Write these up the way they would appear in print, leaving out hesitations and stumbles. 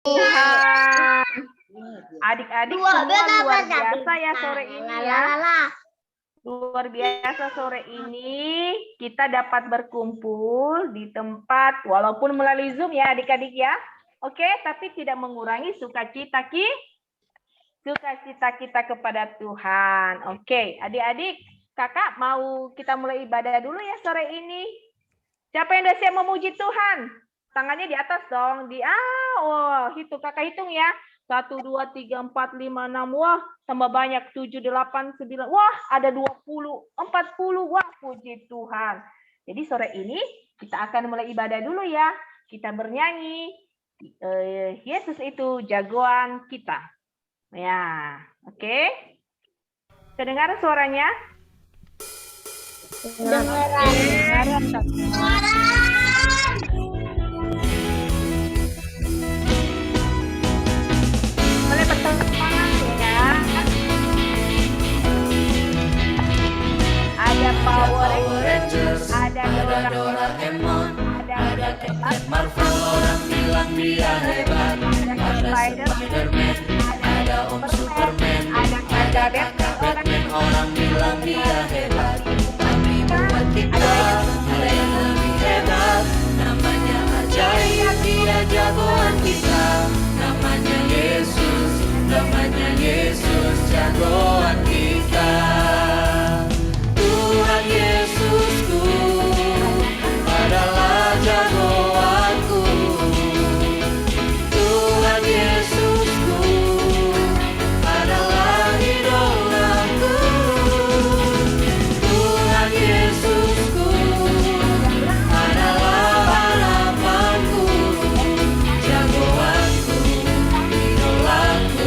Tuhan. Adik-adik semua luar biasa ya sore ini ya. Luar biasa sore ini kita dapat berkumpul di tempat walaupun melalui Zoom ya adik-adik ya. Oke, tapi tidak mengurangi sukacita kita kepada Tuhan. Oke, adik-adik, kakak mau kita mulai ibadah dulu ya sore ini. Siapa yang udah siap memuji Tuhan? Tangannya di atas dong. Itu kakak hitung ya. 1, 2, 3, 4, 5, 6. Wah, tambah banyak. 7, 8, 9. Wah, ada 20, 40. Wah, puji Tuhan. Jadi sore ini kita akan mulai ibadah dulu ya. Kita bernyanyi. Yesus itu jagoan kita. Ya, oke. Terdengar suaranya? Dengaran. Boleh bertepuk tangan ya. Ada Power Rangers, ada Doraemon, ada Captain Marvel, orang bilang dia hebat, ada Spider-Man, ada Om Superman, ada Batman, orang bilang dia hebat. Tapi buat kita ada yang lebih hebat, namanya ajaib, dia jagoan kita, namanya Yesus jagoan kita. Tuhan Yesusku adalah jagoanku. Tuhan Yesusku adalah idolaku. Tuhan Yesusku adalah harapanku, jagoanku, idolaku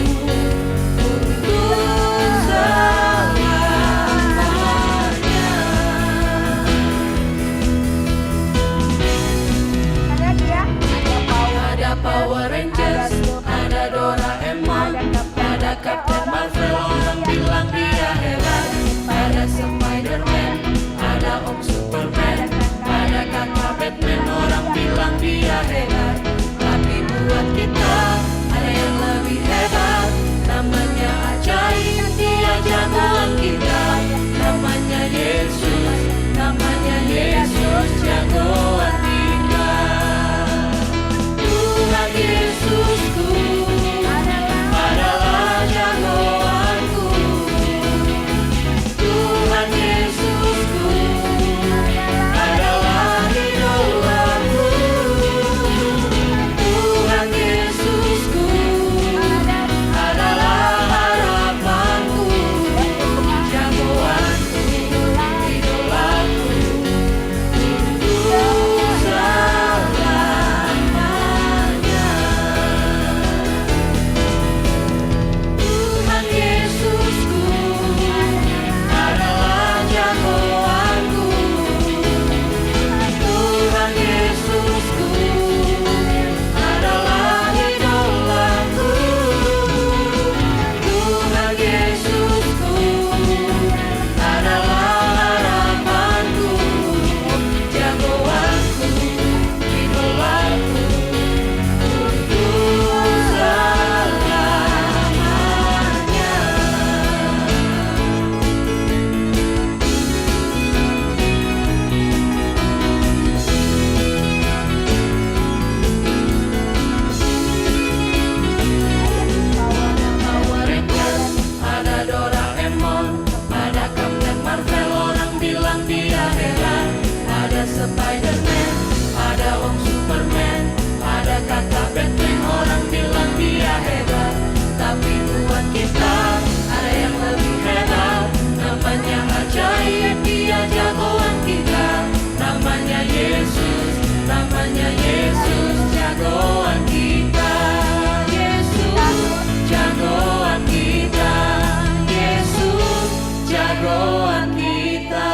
untuk selamanya. Ada Power Rangers, ada Doraemon, ada Captain Marvel, orang bilang dia hebat, ada Spider-Man, ada Om Superman, ada kakak Batman, orang bilang dia hebat. Tapi buat kita ada yang lebih hebat, namanya ajaib, dia jagoan kita, namanya Yesus jagoan kita. Tuhan Yesusku adalah jagoanku. Tuhan Yesusku adalah idolaku. Tuhan Yesusku adalah harapanku, jagoanku, idolaku untuk selamanya. Tuhan Yesusku adalah jagoanku. Tuhan Yesusku adalah idolaku. Tuhan Yesusku adalah harapanku, jagoanku, idolaku untuk selamanya. Power Rangers, ada Doraemon, ada Captain Marvel, orang bilang dia hebat, ada Spider-Man, ada Om Superman, ada kakak Batman, orang bilang dia hebat. Tapi buat kita ada yang lebih hebat, namanya ajaib, dia jagoan kita, namanya Yesus jagoan kita. Yesus jagoan kita, Yesus jagoan kita.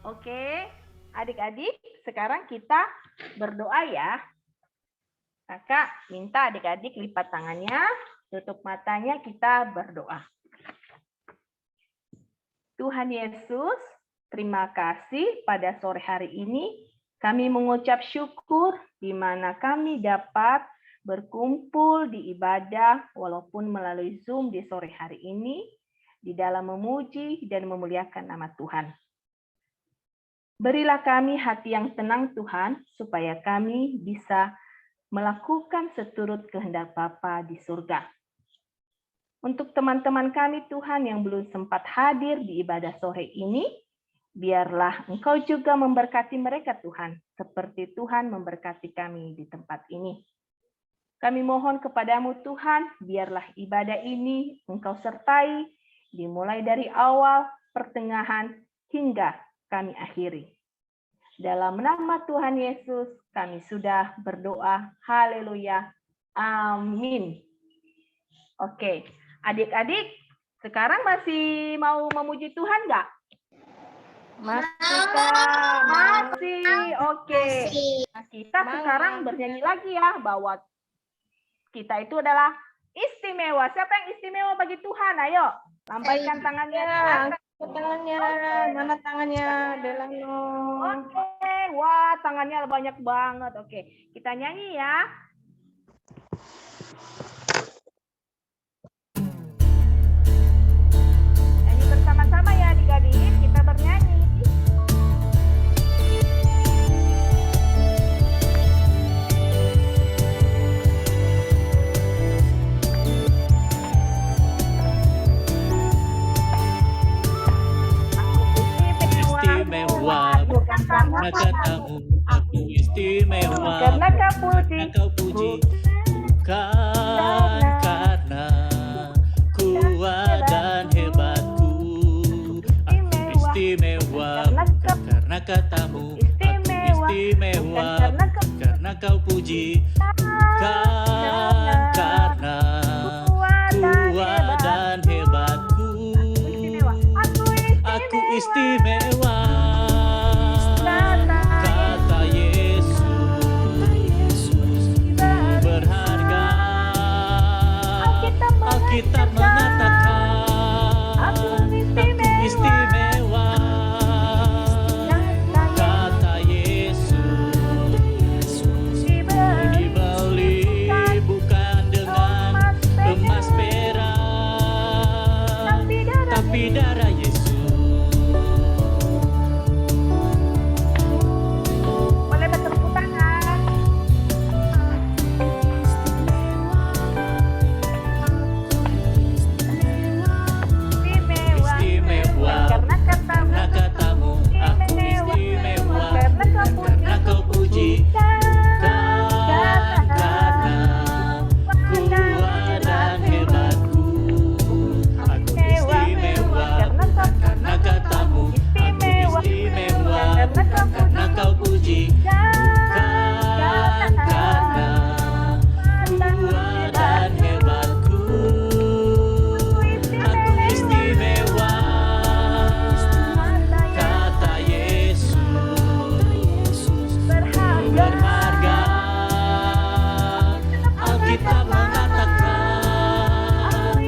Oke, adik-adik, sekarang kita berdoa ya. Kakak minta adik-adik lipat tangannya, tutup matanya, kita berdoa. Tuhan Yesus, terima kasih pada sore hari ini. Kami mengucap syukur di mana kami dapat berkumpul di ibadah walaupun melalui Zoom di sore hari ini di dalam memuji dan memuliakan nama Tuhan. Berilah kami hati yang tenang Tuhan supaya kami bisa melakukan seturut kehendak Bapa di surga. Untuk teman-teman kami Tuhan yang belum sempat hadir di ibadah sore ini, biarlah Engkau juga memberkati mereka Tuhan, seperti Tuhan memberkati kami di tempat ini. Kami mohon kepadamu Tuhan, biarlah ibadah ini Engkau sertai, dimulai dari awal, pertengahan, hingga kami akhiri. Dalam nama Tuhan Yesus, kami sudah berdoa. Haleluya. Amin. Oke. Adik-adik, sekarang masih mau memuji Tuhan nggak? Masih, Kak. Masih. Oke. Nah, kita sekarang bernyanyi lagi ya, bahwa kita itu adalah istimewa. Siapa yang istimewa bagi Tuhan? Ayo, lambaikan tangannya. Tangannya, mana tangannya? Delano. Oke. Wah, tangannya banyak banget. Oke, kita nyanyi ya. Bersama-sama ya adik-adik, kita bernyanyi. Istimewa, bukan karena katamu, aku istimewa, karena kau puji, bukan karena kuat dan hebatku. Istimewa karena katamu, aku istimewa karena kau puji, bukan karena kuat dan hebatku. Aku istimewa, kata Yesus, berharga. Alkitab mengatakan aku istimewa, kata Yesus, dibeli bukan dengan emas perak, tapi darah Yesus. Boleh bertepuk tangan. Istimewa karena katamu, aku istimewa karena kau puji, bukan karena kuat dan hebatku. Aku istimewa karena katamu, aku istimewa karena kau puji, bukan karena kuat dan hebatku. Aku istimewa, kata Yesus, berharga. Alkitab mengatakan aku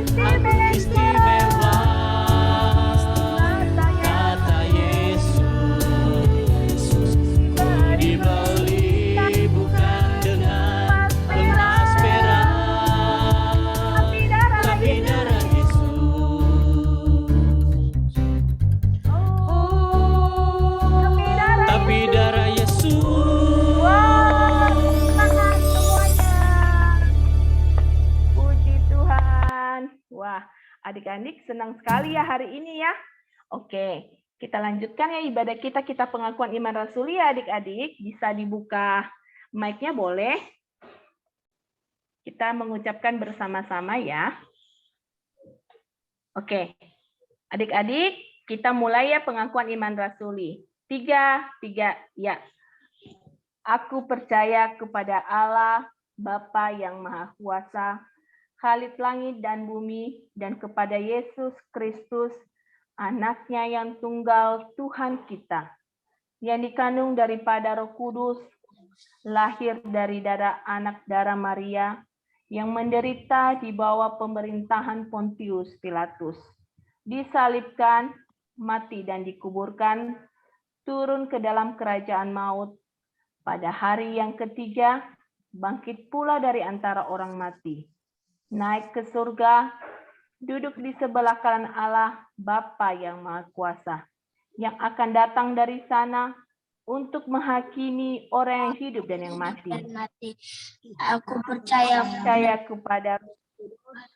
istimewa, kata Yesus, dibeli bukan dengan emas perak, tapi darah Yesus. Tapi darah Yesus. Tangan semuanya. Puji Tuhan. Wah, adik-adik senang sekali ya hari ini ya. Oke, kita lanjutkan ya ibadah kita. Kita pengakuan iman rasuli ya adik-adik. Bisa dibuka mic-nya boleh. Kita mengucapkan bersama-sama ya. Oke, adik-adik kita mulai ya pengakuan iman rasuli. 3 ya. Aku percaya kepada Allah, Bapa yang Maha Kuasa, Khalik langit dan bumi, dan kepada Yesus Kristus, Anaknya yang tunggal Tuhan kita, yang dikandung daripada Roh Kudus, lahir dari anak darah Maria, yang menderita di bawah pemerintahan Pontius Pilatus, disalibkan, mati dan dikuburkan, turun ke dalam kerajaan maut. Pada hari yang ketiga, bangkit pula dari antara orang mati. Naik ke surga, duduk di sebelah kanan Allah Bapa yang Maha Kuasa, yang akan datang dari sana untuk menghakimi orang yang hidup dan yang mati. Aku percaya Percaya kepada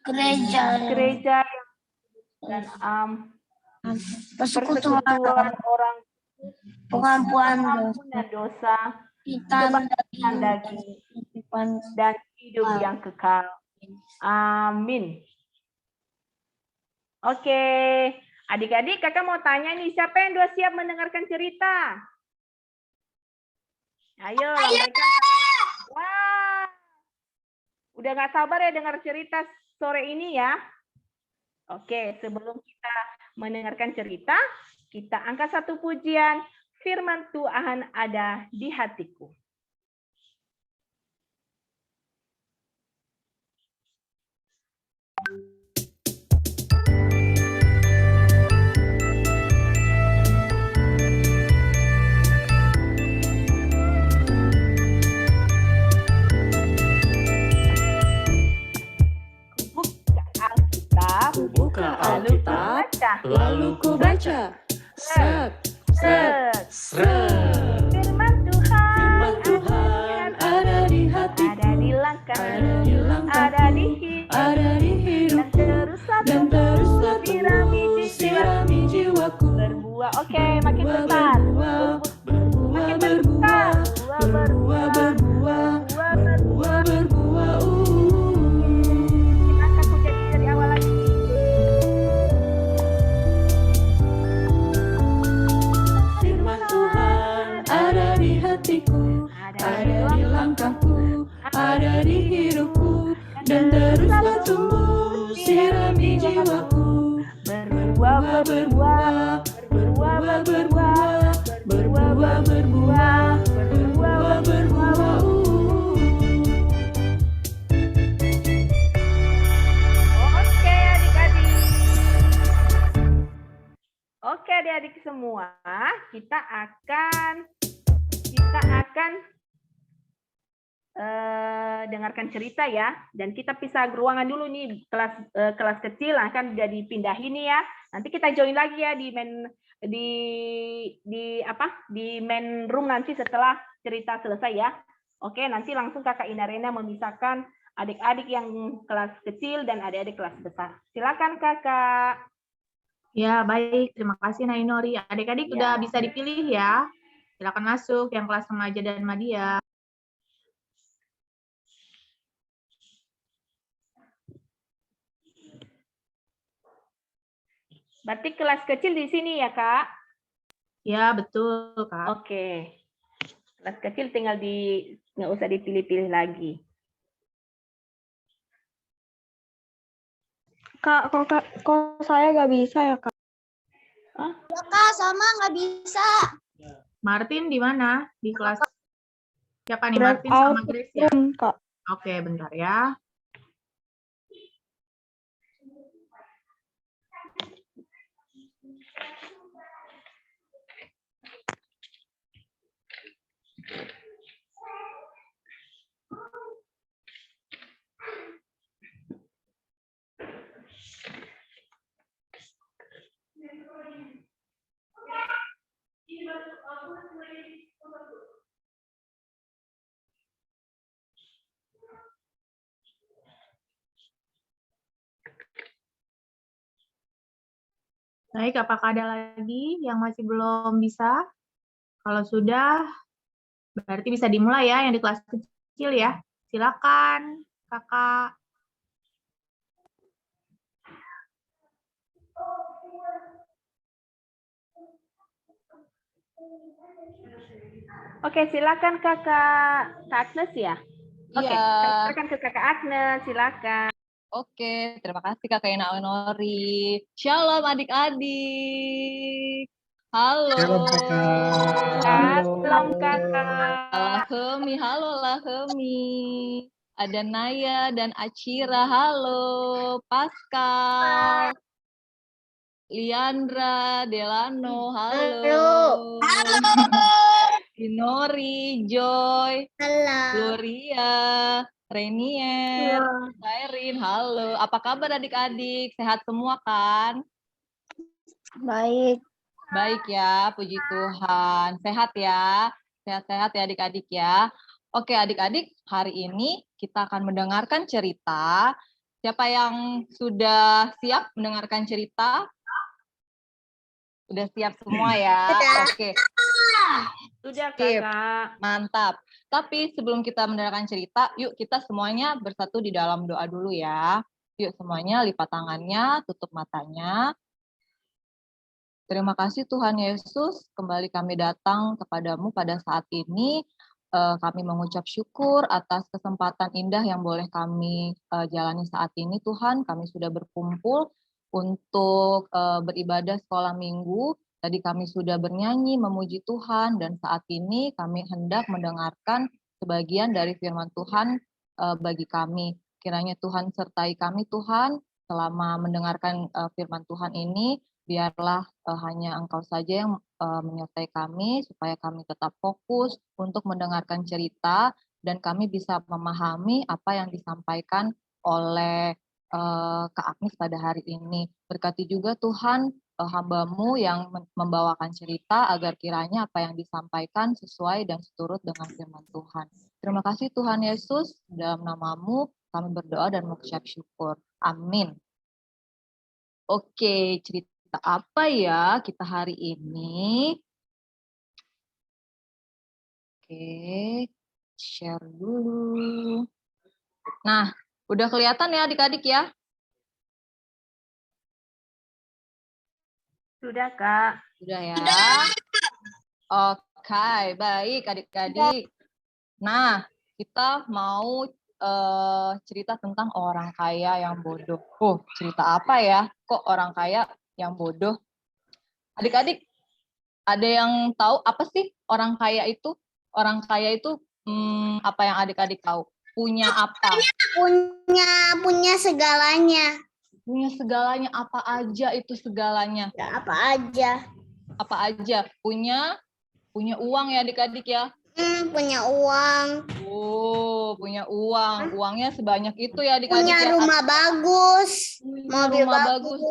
gereja dan persekutuan persekutuan orang pengampunan pengampunan dosa, kita kebaikan daging, dan hidup yang kekal. Amin. Oke, adik-adik, kakak mau tanya nih, siapa yang udah siap mendengarkan cerita? Ayo, mereka. Wah, udah nggak sabar ya dengar cerita sore ini ya. Oke, sebelum kita mendengarkan cerita, kita angkat satu pujian. Firman Tuhan ada di hatiku. Buka Alkitab, Lalu ku baca. lalu ku baca. Sret, sret, sret. Firman Tuhan, Firman Tuhan ada di hatiku, ada di langkah, ada di langkahku, ada di hidup, ada di dan hidupku, teruslah dan teruslah sirami tumbuh, di sirami jiwaku. berbuah. Oke, makin besar. Berbuah, berbuah, Makin berbuah, besar. berbuah, berbuah, berbuah, berbuah. Kita akan jadi dari awal lagi. Firman Tuhan ada di hatiku, ada di langkahku, ada di hidupku, dan teruslah tumbuh, sirami jiwaku. Berbuah, berbuah, Berbuah, berbuah, berbuah, berbuah, berbuah, berbuah. Oke, adik-adik. Oke, adik-adik semua, kita akan dengarkan cerita ya, dan kita pisah ruangan dulu nih, kelas kecil akan jadi pindahin nih ya. Nanti kita join lagi ya di main room nanti setelah cerita selesai ya. Oke, nanti langsung Kakak Inarena memisahkan adik-adik yang kelas kecil dan adik-adik kelas besar. Silakan Kakak. Ya, baik. Terima kasih, Nainori. Adik-adik Ya. udah bisa dipilih ya. Silakan masuk yang kelas remaja dan madya. Berarti kelas kecil di sini ya, Kak? Ya, betul, Kak. Oke. Kelas kecil tinggal nggak usah dipilih-pilih lagi. Kak, kok saya nggak bisa ya, Kak? Kak, sama nggak bisa. Martin di mana? Di kelas siapa nih? Martin sama Grace ya? Kak. Oke, bentar ya. Baik, apakah ada lagi yang masih belum bisa? Kalau sudah, berarti bisa dimulai ya yang di kelas kecil ya. Silakan, Kakak. Oke, silakan Kakak Agnes ya. Oke, Iya. silakan ke Kakak Agnes, silakan. Oke, terima kasih Kakak Inarena. Shalom adik-adik. Halo. Shalom kakak. Shalom Kakak. Lahemi, halo Lahemi. Ada Naya dan Acira, halo. Pascal. Liandra, Delano, halo. Inori, Joy, Halo. Gloria, Renier, Sairin, halo. Apa kabar adik-adik? Sehat semua kan? Baik. Baik ya, puji Tuhan. Sehat ya? Sehat-sehat ya adik-adik ya. Oke adik-adik, hari ini kita akan mendengarkan cerita. Siapa yang sudah siap mendengarkan cerita? Udah siap semua ya? Oke. Sudah, Sip. Kakak. Mantap. Tapi sebelum kita mendengarkan cerita, yuk kita semuanya bersatu di dalam doa dulu ya. Yuk semuanya lipat tangannya, tutup matanya. Terima kasih Tuhan Yesus, kembali kami datang kepadamu pada saat ini. Kami mengucap syukur atas kesempatan indah yang boleh kami jalani saat ini Tuhan. Kami sudah berkumpul untuk beribadah sekolah minggu. Tadi kami sudah bernyanyi, memuji Tuhan, dan saat ini kami hendak mendengarkan sebagian dari firman Tuhan bagi kami. Kiranya Tuhan sertai kami Tuhan, selama mendengarkan firman Tuhan ini, biarlah hanya Engkau saja yang menyertai kami, supaya kami tetap fokus untuk mendengarkan cerita, dan kami bisa memahami apa yang disampaikan oleh Kak Agnes pada hari ini. Berkati juga Tuhan hamba-Mu yang membawakan cerita agar kiranya apa yang disampaikan sesuai dan seturut dengan firman Tuhan. Terima kasih Tuhan Yesus, dalam nama-Mu kami berdoa dan mengucap syukur. Amin. Oke, cerita apa ya kita hari ini? Oke, share dulu. Nah, udah kelihatan ya adik-adik ya? Sudah, Kak. Sudah ya? Oke, baik adik-adik. Nah, kita mau cerita tentang orang kaya yang bodoh. Oh, cerita apa ya? Kok orang kaya yang bodoh? Adik-adik, ada yang tahu apa sih orang kaya itu? Orang kaya itu apa yang adik-adik tahu? Punya apa? Punya segalanya. Punya segalanya, apa aja itu segalanya? Apa aja? Apa aja? Punya uang ya adik-adik ya? Punya uang. Oh, punya uang. Uangnya sebanyak itu ya adik-adik Punya ya? rumah bagus. Mobil Rumah bagus.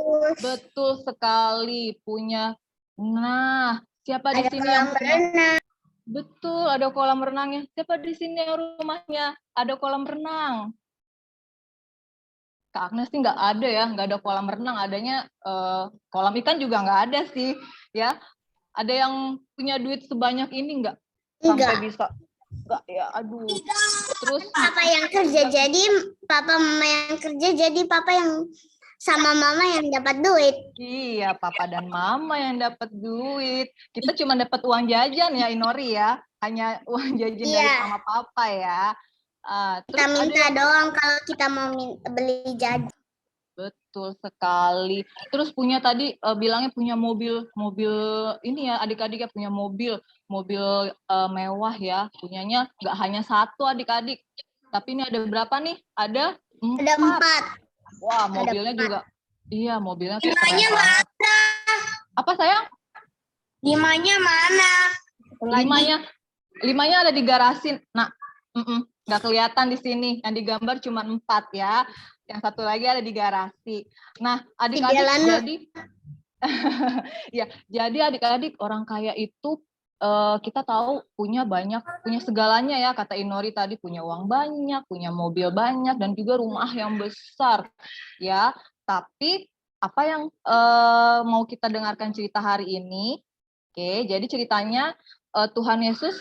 Betul sekali. Punya. Nah, siapa di Ada sini kolam yang punya? renang. Betul, ada kolam renangnya. Siapa di sini yang rumahnya ada kolam renang? Kak Agnes sih nggak ada ya, nggak ada kolam renang. Adanya kolam ikan juga nggak ada sih, ya. Ada yang punya duit sebanyak ini nggak? Sampai Enggak. bisa? Nggak ya, aduh. Terus Papa yang kerja jadi papa, mama yang kerja jadi papa yang sama mama yang dapat duit. iya, papa dan mama yang dapat duit. Kita cuma dapat uang jajan ya, Inori ya. Hanya uang jajan dari Iya. mama papa ya. Kita Terus minta doang kalau kita mau beli jajan. betul sekali. Terus punya tadi bilangnya punya mobil ini ya adik-adik ya, punya mobil mewah ya. Punyanya nggak hanya satu adik-adik. Tapi ini ada berapa nih? Ada Ada 4. Wah, mobilnya juga. Iya, mobilnya tuh keren banget. Apa sayang? 5-nya mana? Limanya ada di garasi. Nah, nggak kelihatan di sini. Yang digambar cuma 4 ya. Yang satu lagi ada di garasi. Nah, adik-adik jadi ya, jadi adik-adik orang kaya itu kita tahu punya segalanya ya, kata Inori tadi, punya uang banyak, punya mobil banyak, dan juga rumah yang besar ya. Tapi apa yang mau kita dengarkan cerita hari ini? Oke, jadi ceritanya Tuhan Yesus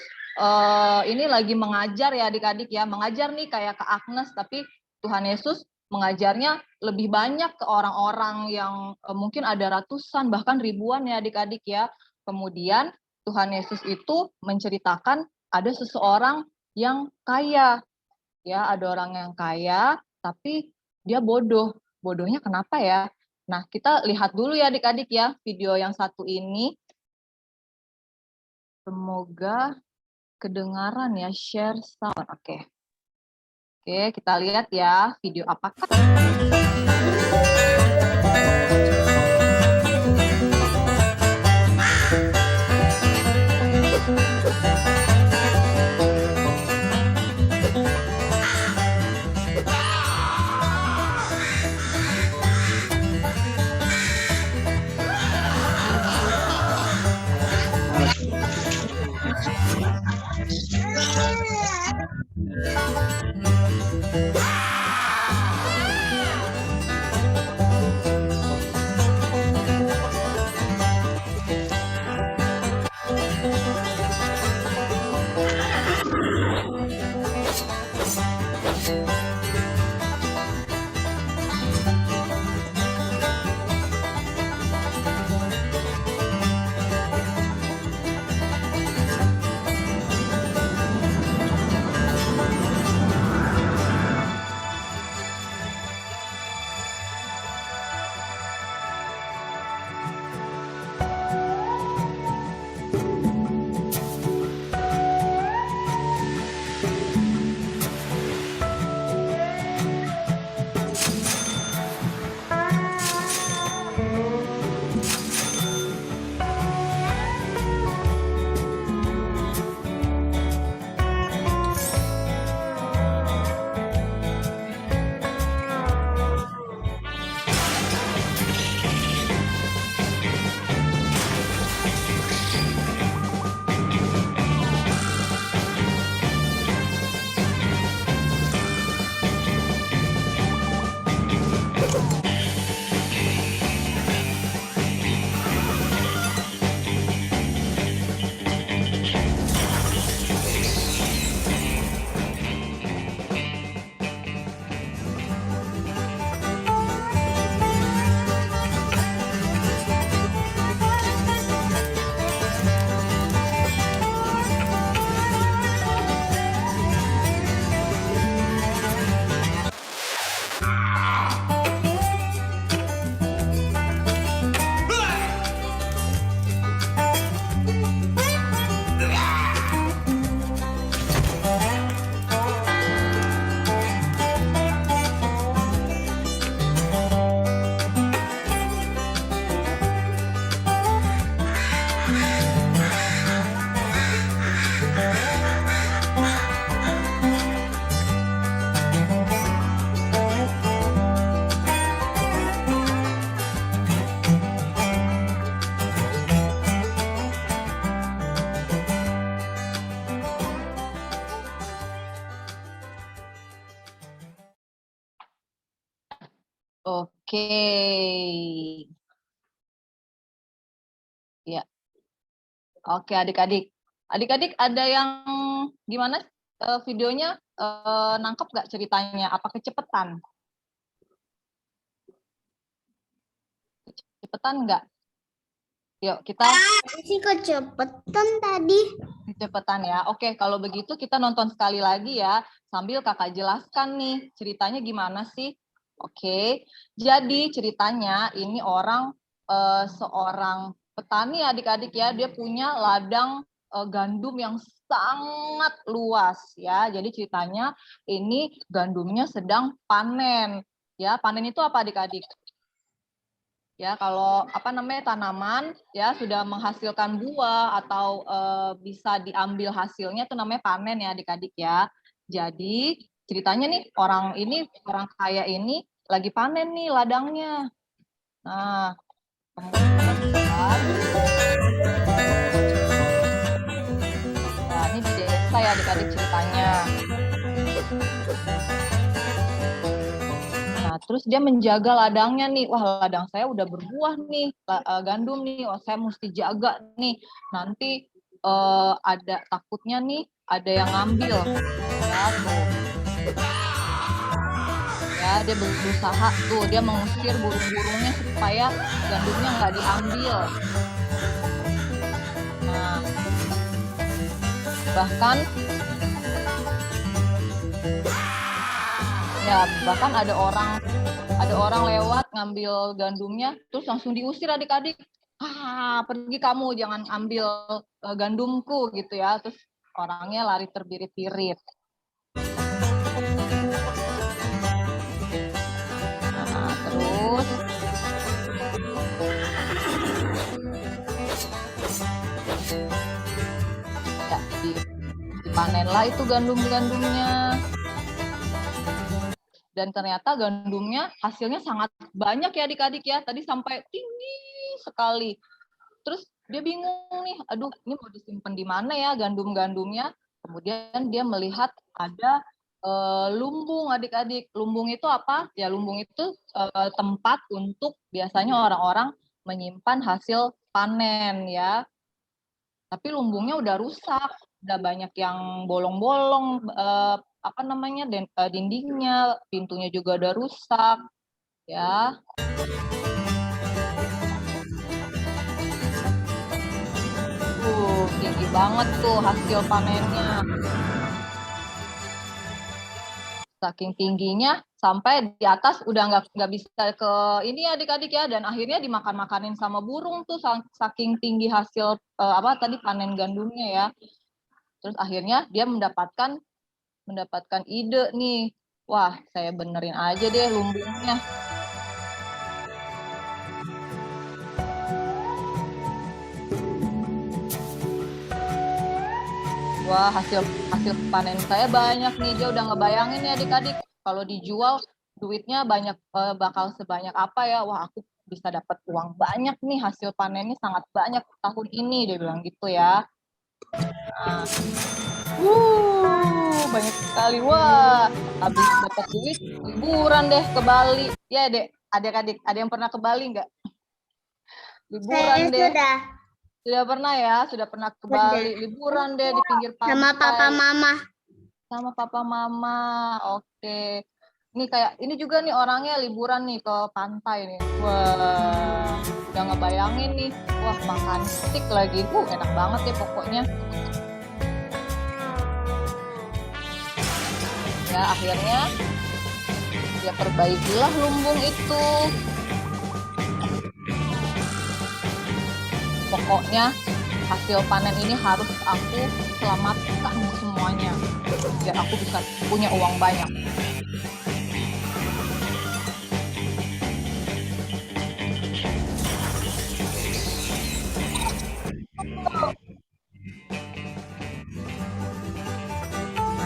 ini lagi mengajar ya adik-adik ya, mengajar nih kayak Kak Agnes, tapi Tuhan Yesus mengajarnya lebih banyak ke orang-orang yang mungkin ada ratusan bahkan ribuan ya adik-adik ya. Kemudian Tuhan Yesus itu menceritakan ada seseorang yang kaya. Ya, ada orang yang kaya tapi dia bodoh. Bodohnya kenapa ya? Nah, kita lihat dulu ya adik-adik ya video yang satu ini. Semoga kedengaran ya, share sound. Oke, kita lihat ya video apakah. Oke. Ya. Oke, adik-adik. Adik-adik ada yang gimana videonya nangkep nggak ceritanya? Apa kecepatan? Kecepatan nggak? Yuk, kita sih kecepatan tadi. kecepatan ya. Oke, kalau begitu kita nonton sekali lagi ya. Sambil kakak jelaskan nih ceritanya gimana sih. Oke, jadi ceritanya ini seorang petani adik-adik ya. Dia punya ladang gandum yang sangat luas ya. Jadi ceritanya ini gandumnya sedang panen. Ya, panen itu apa adik-adik? Ya, kalau tanaman ya sudah menghasilkan buah atau bisa diambil hasilnya itu namanya panen ya adik-adik ya. Jadi ceritanya nih orang kaya ini lagi panen nih ladangnya. Nah, kemudian ini di desa ya adik-adik ceritanya. Nah, terus dia menjaga ladangnya nih. Wah, ladang saya udah berbuah nih, gandum nih. Wah, saya mesti jaga nih. Nanti ada takutnya nih, ada yang ngambil. Ya, tuh. Ya, dia berusaha tuh, dia mengusir burung-burungnya supaya gandumnya nggak diambil. Nah, bahkan ada orang lewat ngambil gandumnya terus langsung diusir adik-adik. Pergi kamu, jangan ambil gandumku gitu ya. Terus orangnya lari terbirit-birit. Nah, terus ya, dipanenlah itu gandum-gandumnya. Dan ternyata gandumnya hasilnya sangat banyak ya adik-adik ya. Tadi sampai tinggi sekali. Terus dia bingung nih, aduh ini mau disimpan di mana ya gandum-gandumnya. Kemudian dia melihat ada lumbung, adik-adik. Lumbung itu apa? Ya, lumbung itu tempat untuk biasanya orang-orang menyimpan hasil panen ya. Tapi lumbungnya udah rusak, udah banyak yang bolong-bolong, apa namanya, dindingnya, pintunya juga udah rusak, ya. Tinggi banget tuh hasil panennya. Saking tingginya sampai di atas udah nggak bisa ke ini adik-adik ya, dan akhirnya dimakan-makanin sama burung tuh saking tinggi hasil apa tadi panen gandumnya ya. Terus akhirnya dia mendapatkan ide nih, wah saya benerin aja deh lumbungnya. Wah, hasil panen saya banyak nih. Dia udah ngebayangin ya adik-adik, kalau dijual duitnya banyak, bakal sebanyak apa ya. Wah, aku bisa dapat uang banyak nih, hasil panennya sangat banyak tahun ini, dia bilang gitu ya. Nah, banyak sekali. Wah, habis dapat duit, liburan deh ke Bali. Ya, Dek, adik-adik, ada yang pernah ke Bali nggak? Liburan Saya deh. sudah Sudah pernah ke Bali, liburan deh di pinggir pantai. sama papa mama. Sama papa mama, oke. Ini juga nih orangnya liburan nih ke pantai nih. Wah, udah ngebayangin nih. Wah, makan steak lagi. Enak banget ya pokoknya. Ya, akhirnya dia perbaikilah lumbung itu. Pokoknya hasil panen ini harus aku selamatkan semuanya biar aku bisa punya uang banyak.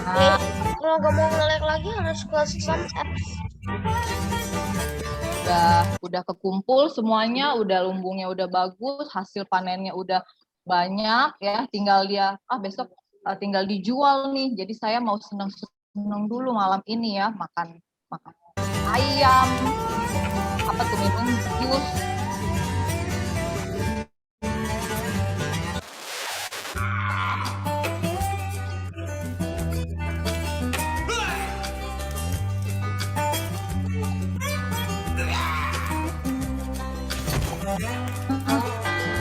Nah, Kalau nggak mau nge-like lagi harus ke some apps. udah kekumpul semuanya, udah lumbungnya udah bagus, hasil panennya udah banyak ya, tinggal dia besok tinggal dijual nih. Jadi saya mau seneng dulu malam ini ya, makan ayam, apa tuh, minum jus.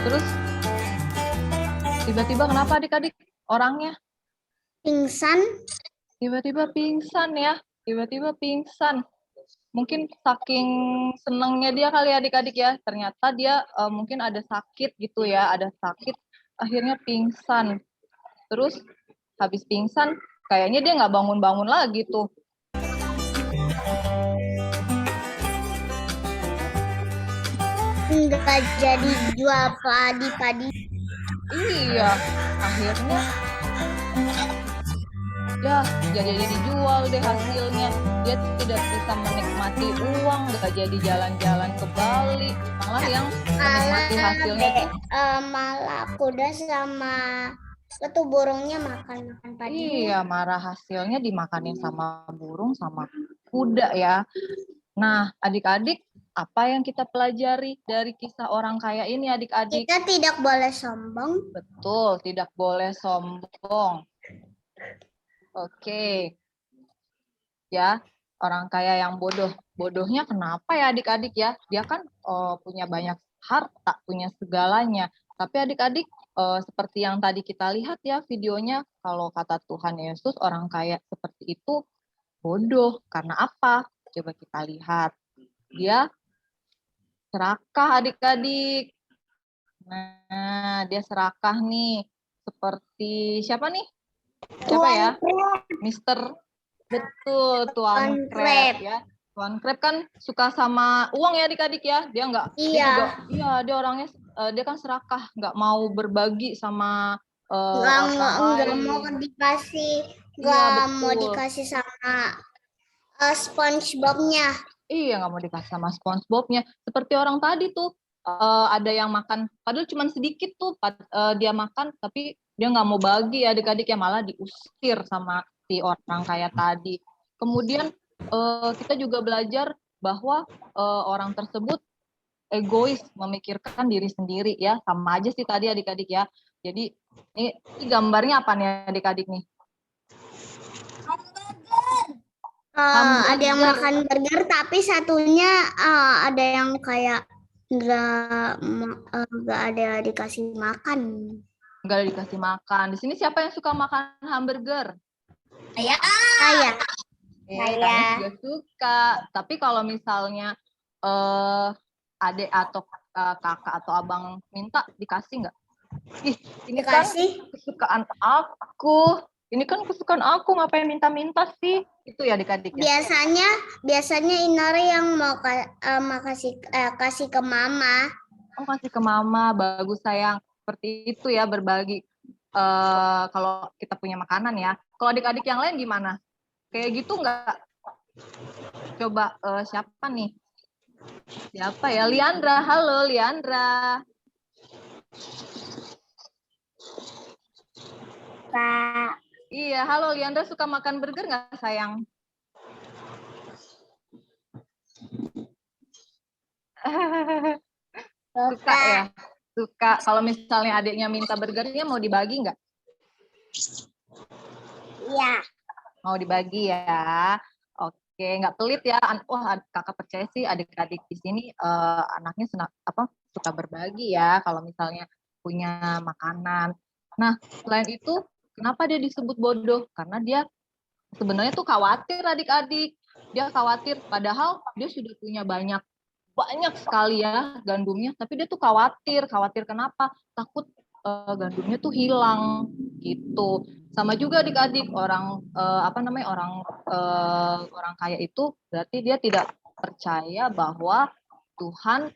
Terus tiba-tiba kenapa adik-adik orangnya? Pingsan. Tiba-tiba pingsan ya, Mungkin saking senangnya dia kali adik-adik ya, ternyata dia mungkin ada sakit gitu ya, akhirnya pingsan. Terus habis pingsan, kayaknya dia nggak bangun-bangun lagi tuh. Nggak jadi jual padi. Iya, akhirnya ya jadi dijual deh hasilnya. Dia tidak bisa menikmati uang, nggak jadi jalan-jalan ke Bali, malah yang menikmati hasilnya malah kuda sama itu burungnya makan padi. iya, marah hasilnya dimakanin sama burung sama kuda ya. Nah, adik-adik, apa yang kita pelajari dari kisah orang kaya ini adik-adik? Kita tidak boleh sombong. Betul, tidak boleh sombong. Oke. Ya, orang kaya yang bodoh. Bodohnya kenapa ya adik-adik ya? Dia kan punya banyak harta, punya segalanya. Tapi adik-adik, seperti yang tadi kita lihat ya videonya, kalau kata Tuhan Yesus, orang kaya seperti itu bodoh. Karena apa? Coba kita lihat. Dia serakah adik-adik. Nah, dia serakah nih. Seperti siapa nih? Siapa ya? Mister. Betul, Tuan Crab ya. Tuan Crab kan suka sama uang ya adik-adik ya. Dia nggak. Dia orangnya dia kan serakah, nggak mau berbagi sama nggak mau dikasih, mau dikasih sama SpongeBob-nya. Iya, nggak mau dikasih sama SpongeBob-nya. Seperti orang tadi tuh, ada yang makan, padahal cuma sedikit tuh dia makan, tapi Dia nggak mau bagi adik-adik, ya malah diusir sama si orang kaya tadi. Kemudian kita juga belajar bahwa orang tersebut egois, memikirkan diri sendiri, ya. Sama aja sih tadi adik-adik, ya. Jadi ini gambarnya apa nih adik-adik nih? Ada yang Hamburger. makan burger tapi satunya ada yang kayak nggak ada dikasih makan. Nggak ada dikasih makan. Di sini siapa yang suka makan hamburger? Saya. Kalian juga suka. Tapi kalau misalnya adik atau kakak atau abang minta, dikasih nggak? Ih, ini Dikasih. kan kesukaan aku. Ini kan kesukaan aku, ngapain minta-minta sih? Itu ya adik-adik ya? Biasanya Inari yang mau kasih ke mama. Oh, kasih ke mama, bagus sayang. Seperti itu ya, berbagi. Kalau kita punya makanan ya. Kalau adik-adik yang lain gimana? Kayak gitu nggak? Coba siapa nih? Siapa ya? Liandra. Halo Liandra. Pak. Iya, halo Liandra, suka makan burger nggak sayang? Suka ya? Suka. Kalau misalnya adiknya minta burgernya, mau dibagi nggak? Iya. Mau dibagi ya. Oke, nggak pelit ya. Wah, kakak percaya sih adik-adik di sini anaknya suka berbagi ya kalau misalnya punya makanan. Nah, selain itu, kenapa dia disebut bodoh? Karena dia sebenarnya tuh khawatir adik-adik. Dia khawatir, padahal dia sudah punya banyak sekali ya gandumnya, tapi dia tuh khawatir kenapa? Takut gandumnya tuh hilang gitu. Sama juga adik-adik, orang orang kaya itu berarti dia tidak percaya bahwa Tuhan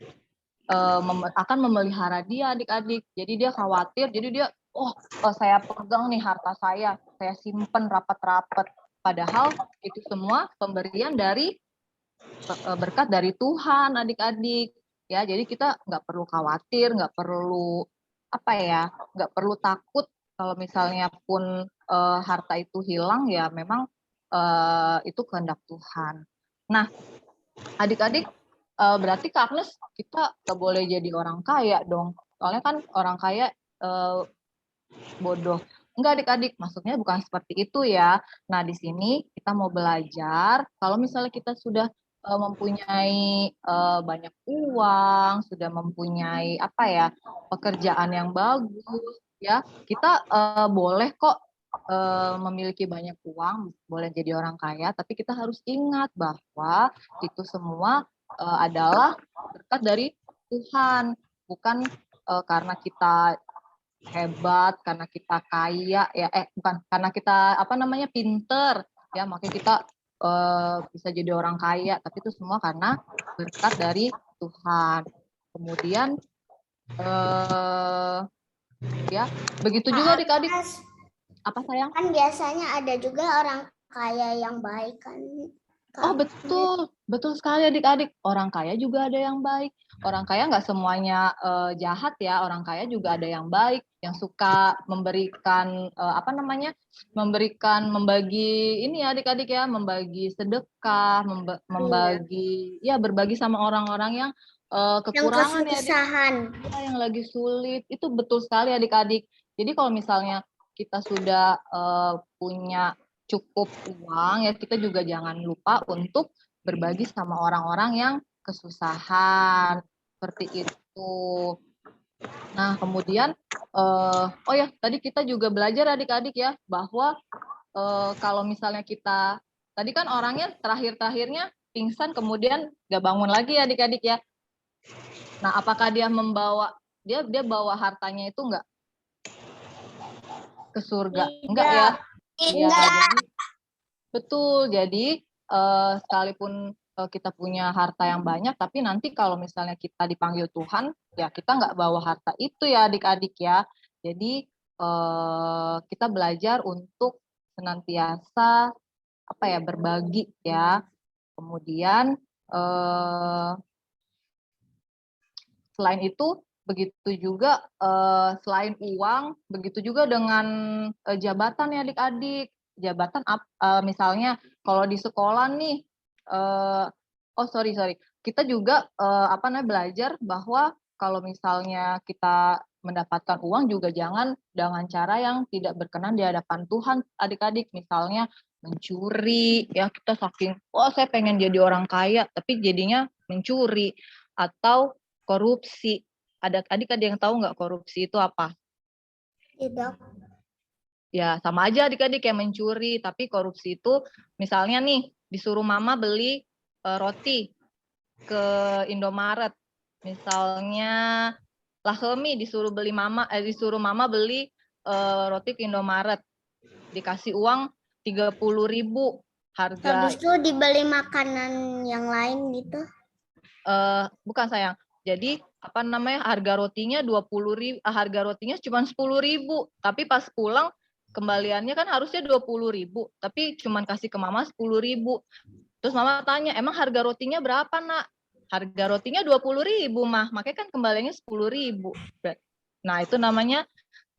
akan memelihara dia adik-adik. Jadi dia khawatir, jadi dia saya pegang nih harta saya simpen rapat-rapat. Padahal itu semua pemberian dari berkat dari Tuhan adik-adik. Ya, jadi kita nggak perlu khawatir, nggak perlu nggak perlu takut kalau misalnya pun harta itu hilang, ya memang itu kehendak Tuhan. Nah, adik-adik, berarti Kak Agnes, kita nggak boleh jadi orang kaya dong. Soalnya kan orang kaya bodoh. Enggak adik-adik, maksudnya bukan seperti itu ya. Nah, di sini kita mau belajar, kalau misalnya kita sudah mempunyai banyak uang, sudah mempunyai pekerjaan yang bagus, ya kita boleh kok memiliki banyak uang, boleh jadi orang kaya, tapi kita harus ingat bahwa itu semua adalah berkat dari Tuhan, bukan karena kita hebat, karena kita kaya ya, bukan karena kita pinter ya, makanya kita bisa jadi orang kaya, tapi itu semua karena berkat dari Tuhan. Kemudian ya begitu juga adik-adik. Apa sayang? Kan biasanya ada juga orang kaya yang baik kan. Oh betul sekali adik-adik. Orang kaya juga ada yang baik. Orang kaya nggak semuanya jahat ya. Orang kaya juga ada yang baik, yang suka memberikan membagi ini ya adik-adik ya, membagi sedekah, membagi ya berbagi sama orang-orang yang kekurangan yang kesusahan. yang lagi sulit. Itu betul sekali adik-adik. Jadi kalau misalnya kita sudah punya cukup uang, ya kita juga jangan lupa untuk berbagi sama orang-orang yang kesusahan, seperti itu. Nah, kemudian tadi kita juga belajar adik-adik ya, bahwa kalau misalnya kita tadi kan orangnya terakhirnya pingsan, kemudian gak bangun lagi adik-adik ya. Nah, apakah dia dia bawa hartanya itu enggak ke surga? Enggak ya? Iya, jadi betul. Jadi sekalipun kita punya harta yang banyak, tapi nanti kalau misalnya kita dipanggil Tuhan, ya kita nggak bawa harta itu ya adik-adik ya. Jadi kita belajar untuk senantiasa berbagi ya. Kemudian selain itu begitu juga selain uang, begitu juga dengan jabatan ya adik-adik. Jabatan misalnya kalau di sekolah nih, sorry, kita juga belajar bahwa kalau misalnya kita mendapatkan uang juga jangan dengan cara yang tidak berkenan di hadapan Tuhan, adik-adik. Misalnya mencuri, ya kita saking, saya pengen jadi orang kaya, tapi jadinya mencuri atau korupsi. Adik-adik ada yang tahu nggak korupsi itu apa? Tidak. Ya, sama aja adik-adik kayak mencuri, tapi korupsi itu misalnya nih disuruh mama beli roti ke Indomaret. Misalnya Lahemi disuruh mama beli roti ke Indomaret. Dikasih uang 30.000 harga. Habis itu dibeli makanan yang lain gitu. Bukan sayang. Jadi harga rotinya 20.000, harga rotinya cuma 10.000, tapi pas pulang kembaliannya kan harusnya 20.000, tapi cuma kasih ke mama 10.000. Terus mama tanya, emang harga rotinya berapa nak? Harga rotinya 20.000 mah, makanya kan kembaliannya 10.000. Nah itu namanya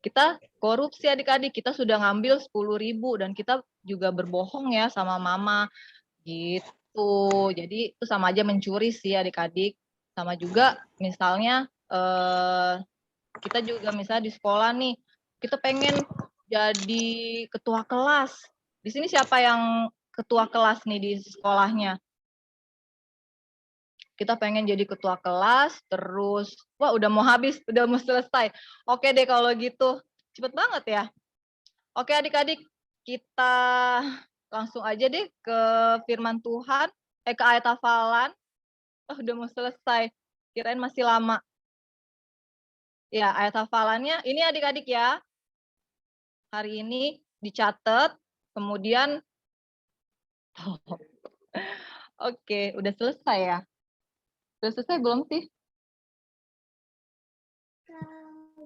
kita korupsi adik-adik, kita sudah ngambil 10.000 dan kita juga berbohong ya sama mama gitu. Jadi itu sama aja mencuri sih adik-adik. Sama juga misalnya kita juga misalnya di sekolah nih, kita pengen jadi ketua kelas. Di sini siapa yang ketua kelas nih di sekolahnya? Kita pengen jadi ketua kelas, terus, wah udah mau habis, udah mau selesai. Oke deh kalau gitu, cepet banget ya. Oke adik-adik, kita langsung aja deh ke firman Tuhan, ke ayat hafalan. Oh, udah mau selesai, kirain masih lama. Ya, ayat hafalannya ini adik-adik ya. Hari ini dicatat, kemudian oke, udah selesai ya. Udah selesai belum sih?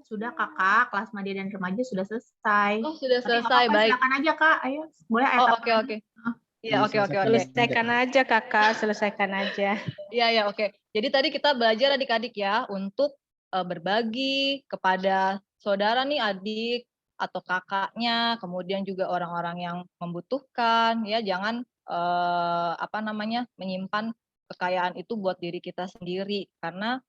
Sudah Kakak, kelas media dan remaja sudah selesai. Oh, sudah Tapi nggak selesai, apa-apa, baik. Silakan aja Kak, ayo. Boleh ayat Oh, hafalan. oke. Iya, oke. Selesaikan aja kakak, selesaikan aja. Iya, oke. Jadi tadi kita belajar adik-adik ya untuk berbagi kepada saudara nih, adik atau kakaknya, kemudian juga orang-orang yang membutuhkan ya, jangan menyimpan kekayaan itu buat diri kita sendiri karena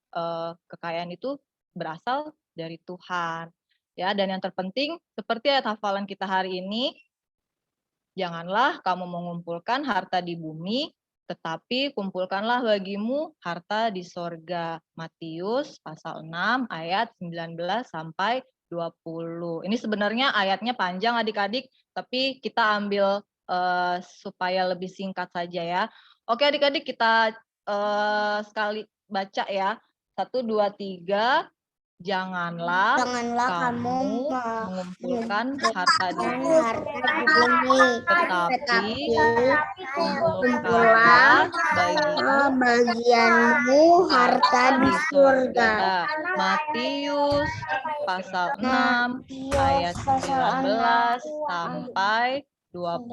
kekayaan itu berasal dari Tuhan. Ya, dan yang terpenting seperti ayat hafalan kita hari ini, janganlah kamu mengumpulkan harta di bumi, tetapi kumpulkanlah bagimu harta di sorga. Matius pasal 6 ayat 19 sampai 20. Ini sebenarnya ayatnya panjang adik-adik, tapi kita ambil supaya lebih singkat saja ya. Oke adik-adik, kita sekali baca ya. 1, 2, 3. Janganlah kamu mengumpulkan harta di bumi, tetapi kumpulkanlah bagianmu harta di surga. Matius pasal 6 ayat 19 sampai 20.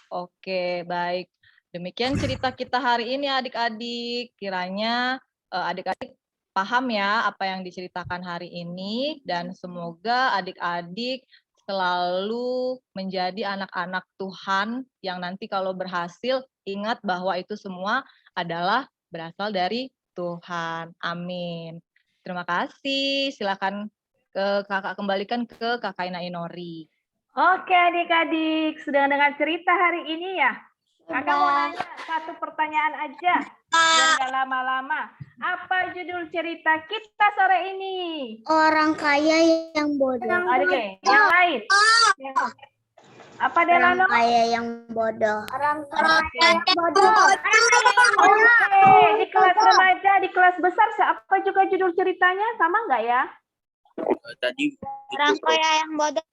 Oke, baik. Demikian cerita kita hari ini adik-adik. Kiranya adik-adik paham ya apa yang diceritakan hari ini, dan semoga adik-adik selalu menjadi anak-anak Tuhan yang nanti kalau berhasil ingat bahwa itu semua adalah berasal dari Tuhan. Amin. Terima kasih. Silakan kakak kembalikan ke Kakak Ina Inori. Oke adik-adik, sudah dengar cerita hari ini ya? Kakak mau nanya satu pertanyaan aja, biar nggak lama-lama. Apa judul cerita kita sore ini? Orang kaya yang bodoh. Oke, yang lain. Apa Delano? Orang kaya yang bodoh. Orang kaya yang bodoh. Oke, di kelas remaja, di kelas besar, apa juga judul ceritanya? Sama nggak ya? Tadi Orang kaya yang bodoh.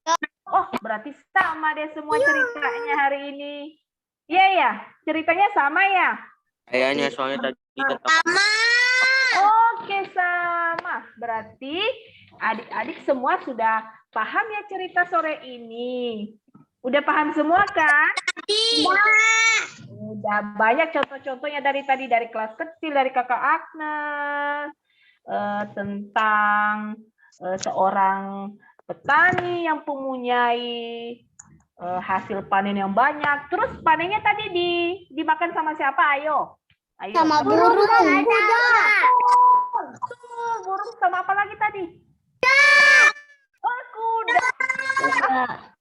Oh, berarti sama deh semua ceritanya hari ini. Iya ya, ceritanya sama ya? kayaknya soalnya tadi Sama. Oke, sama. Berarti adik-adik semua sudah paham ya cerita sore ini. Udah paham semua kan? Udah banyak contoh-contohnya dari tadi, dari kelas kecil, dari Kakak Agnes, tentang seorang petani yang mempunyai hasil panen yang banyak. Terus panennya tadi dimakan sama siapa? Ayo. Sama burung. Burung sama apa lagi tadi? Oh, kuda.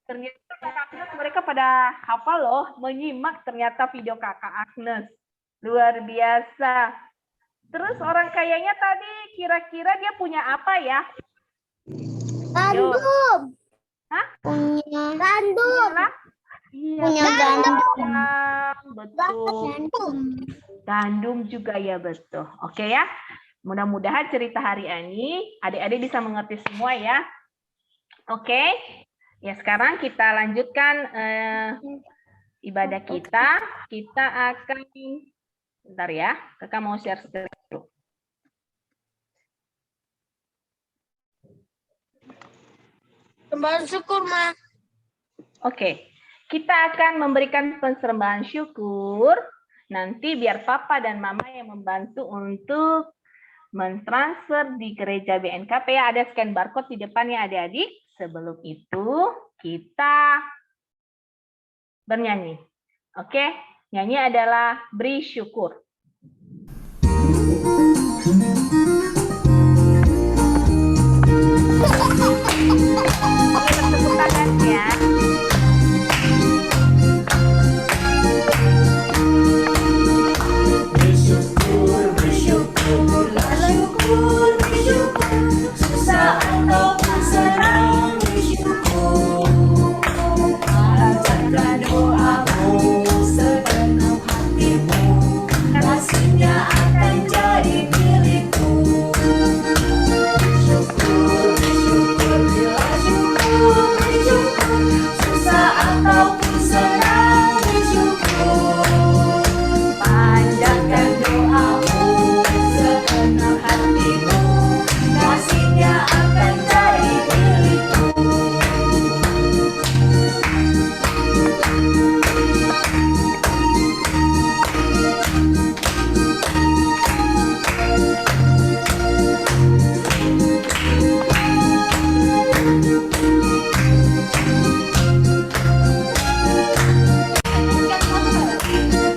Ternyata Kakak Agnes mereka pada hafal loh, menyimak ternyata video Kakak Agnes. Luar biasa. Terus orang kayanya tadi kira-kira dia punya apa ya? Gandum. Hah? Punya gandum. Iya, Punya gandum. Betul. Gandum juga ya, betul. Oke ya. Mudah-mudahan cerita hari ini adik-adik bisa mengerti semua ya. Oke. Ya, sekarang kita lanjutkan ibadah kita. Kita akan, bentar ya, Kakak mau share screen dulu. Sembah syukur, Ma. Oke, kita akan memberikan persembahan syukur. Nanti biar Papa dan Mama yang membantu untuk mentransfer di gereja BNKP ya. Ada scan barcode di depannya adik-adik. Sebelum itu kita bernyanyi. Oke, nyanyi adalah beri syukur. Tepuk tangan ya. Susah ataupun senang bersyukur. Panjatkan doamu segenap hatimu, kasihnya akan jadi milikmu. Bersyukur, bersyukur, bila syukur, bersyukur. Susah ataupun senang bersyukur. Panjatkan doamu segenap hatimu, kasihnya akan jadi milikmu.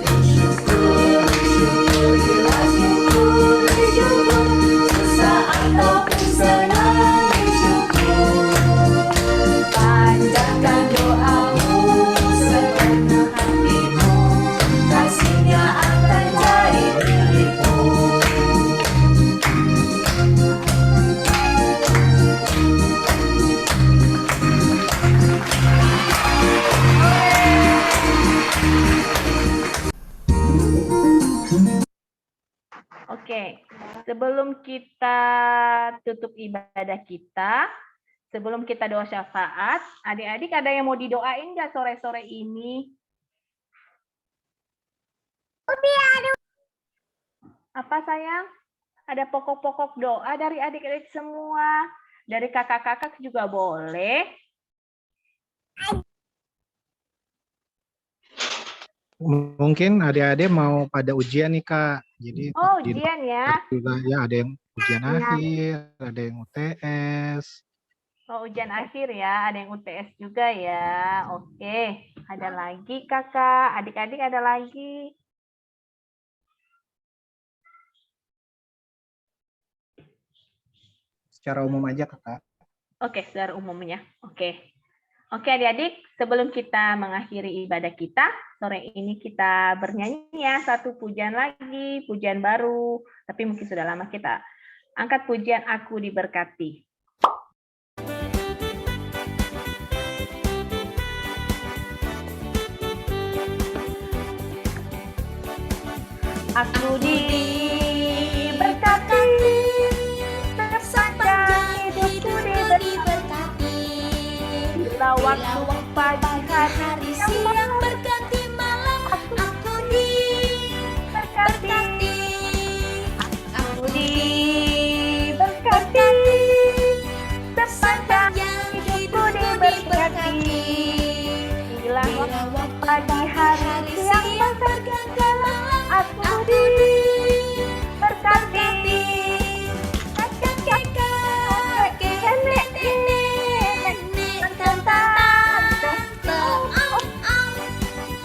Bersyukur, bersyukur, bila syukur, bersyukur. Susah ataupun senang bersyukur. Panjatkan doamu segenap hatimu, kasihnya akan jadi milikmu. Oke, sebelum kita tutup ibadah kita, sebelum kita doa syafaat, adik-adik ada yang mau didoain nggak sore-sore ini? Apa sayang? Ada pokok-pokok doa dari adik-adik semua, dari kakak-kakak juga boleh. Mungkin adik-adik mau pada ujian nih Kak. Jadi Oh, di ujian ya. juga ya ada yang ujian akhir, ada yang UTS. Oh, ujian akhir ya, ada yang UTS juga ya. Oke, ada lagi kakak, adik-adik ada lagi. Secara umum aja Kakak. Oke, secara umumnya. Oke. Oke adik-adik, sebelum kita mengakhiri ibadah kita, sore ini kita bernyanyi ya, satu pujian lagi, pujian baru, tapi mungkin sudah lama kita angkat pujian Aku Diberkati. Aku diberkati, sepanjang hidupku diberkati. Bila waktu pagi hari siang berganti malam, aku diberkati. Aku diberkati, sepanjang hidupku diberkati. pagi hari siang berganti malam aku diberkati. Kakek, nenek, tante,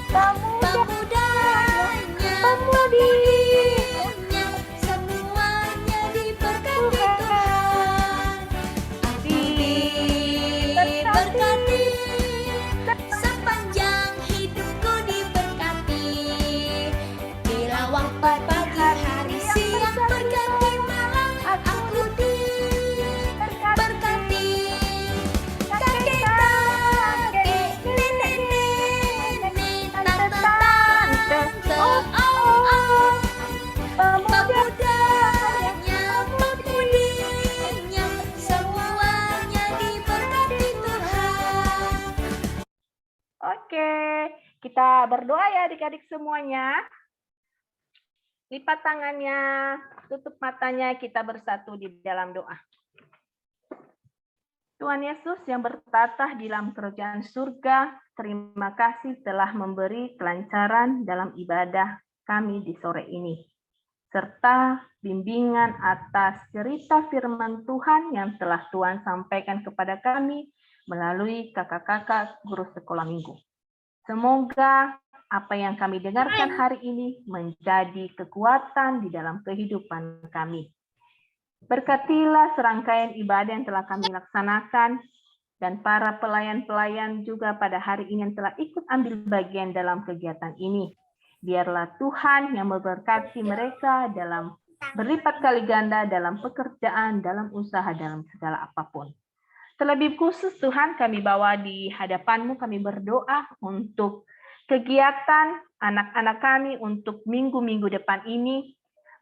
pemudanya, pemudinya, semuanya diberkati Tuhan. Diberkati, sepanjang hidupku diberkati. Bila waktu pagi hari siang berganti malam aku diberkati. Kakek, nenek, tante, pemudanya, pemudinya, semuanya diberkati Tuhan. Oke, kita berdoa ya adik-adik semuanya. Lipat tangannya, tutup matanya, kita bersatu di dalam doa. Tuhan Yesus yang bertatah di dalam kerajaan surga, terima kasih telah memberi kelancaran dalam ibadah kami di sore ini, serta bimbingan atas cerita firman Tuhan yang telah Tuhan sampaikan kepada kami melalui kakak-kakak guru sekolah minggu. Semoga apa yang kami dengarkan hari ini menjadi kekuatan di dalam kehidupan kami. Berkatilah serangkaian ibadah yang telah kami laksanakan, dan para pelayan-pelayan juga pada hari ini yang telah ikut ambil bagian dalam kegiatan ini. Biarlah Tuhan yang memberkati mereka dalam berlipat kali ganda dalam pekerjaan, dalam usaha, dalam segala apapun. Terlebih khusus Tuhan, kami bawa di hadapan-Mu, kami berdoa untuk kegiatan anak-anak kami untuk minggu-minggu depan ini,